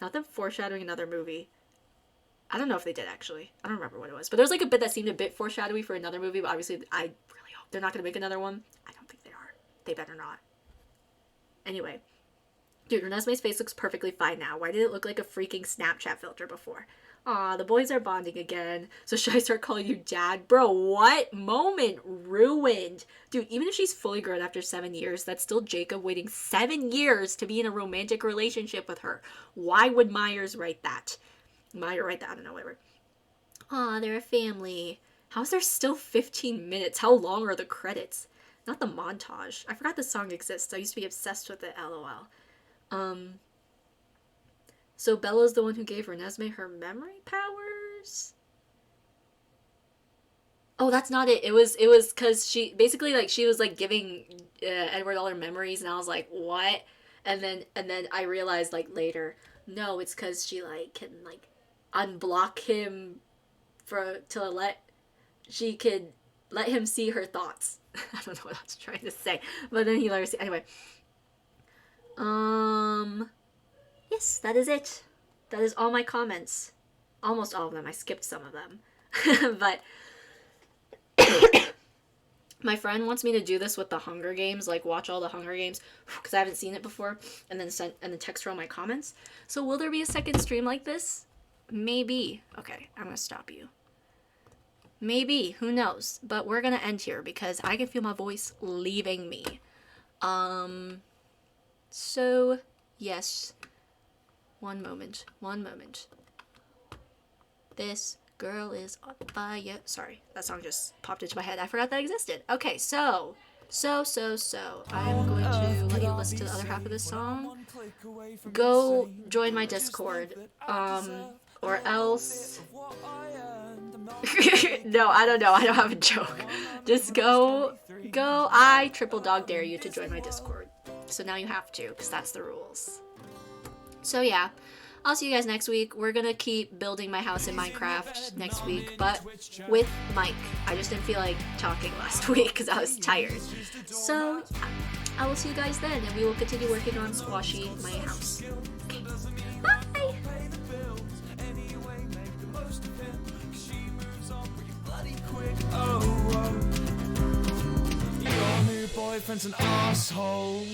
Not them foreshadowing another movie. I don't know if they did, actually. I don't remember what it was. But there was like a bit that seemed a bit foreshadowy for another movie, but obviously I really hope they're not going to make another one. I don't think they are. They better not. Anyway. Dude, Renesmee's face looks perfectly fine now. Why did it look like a freaking Snapchat filter before? Aw, the boys are bonding again. So should I start calling you dad? Bro, what? Moment ruined. Dude, even if she's fully grown after 7 years, that's still Jacob waiting 7 years to be in a romantic relationship with her. Why would Myers write that? Meyer write that? I don't know, whatever. Aw, they're a family. How's there still 15 minutes? How long are the credits? Not the montage. I forgot the song exists. I used to be obsessed with it, lol. So Bella's the one who gave Renesmee her memory powers? Oh, that's not it. It was because she basically like she was like giving Edward all her memories, and I was like, what? And then I realized like later, no, it's because she like can like unblock him she could let him see her thoughts. I don't know what I was trying to say, but then he let her see. Anyway, yes, that is it. That is all my comments. Almost all of them. I skipped some of them. But my friend wants me to do this with the Hunger Games, like watch all the Hunger Games, because I haven't seen it before, and then text her all my comments. So will there be a second stream like this? Maybe. Okay, I'm gonna stop you. Maybe. Who knows? But we're gonna end here because I can feel my voice leaving me. So, yes. One moment. This girl is on fire. Sorry, that song just popped into my head. I forgot that existed. Okay, so. I am going to let you listen to the other half of this song. Go join my Discord. Or else. No, I don't know. I don't have a joke. Just go. I triple dog dare you to join my Discord. So now you have to, because that's the rules. So yeah, I'll see you guys next week. We're gonna keep building my house in Minecraft next week, but with Mike. I just didn't feel like talking last week because I was tired. So yeah, I will see you guys then, and we will continue working on squashing my house. Okay, bye! Your new boyfriend's an asshole.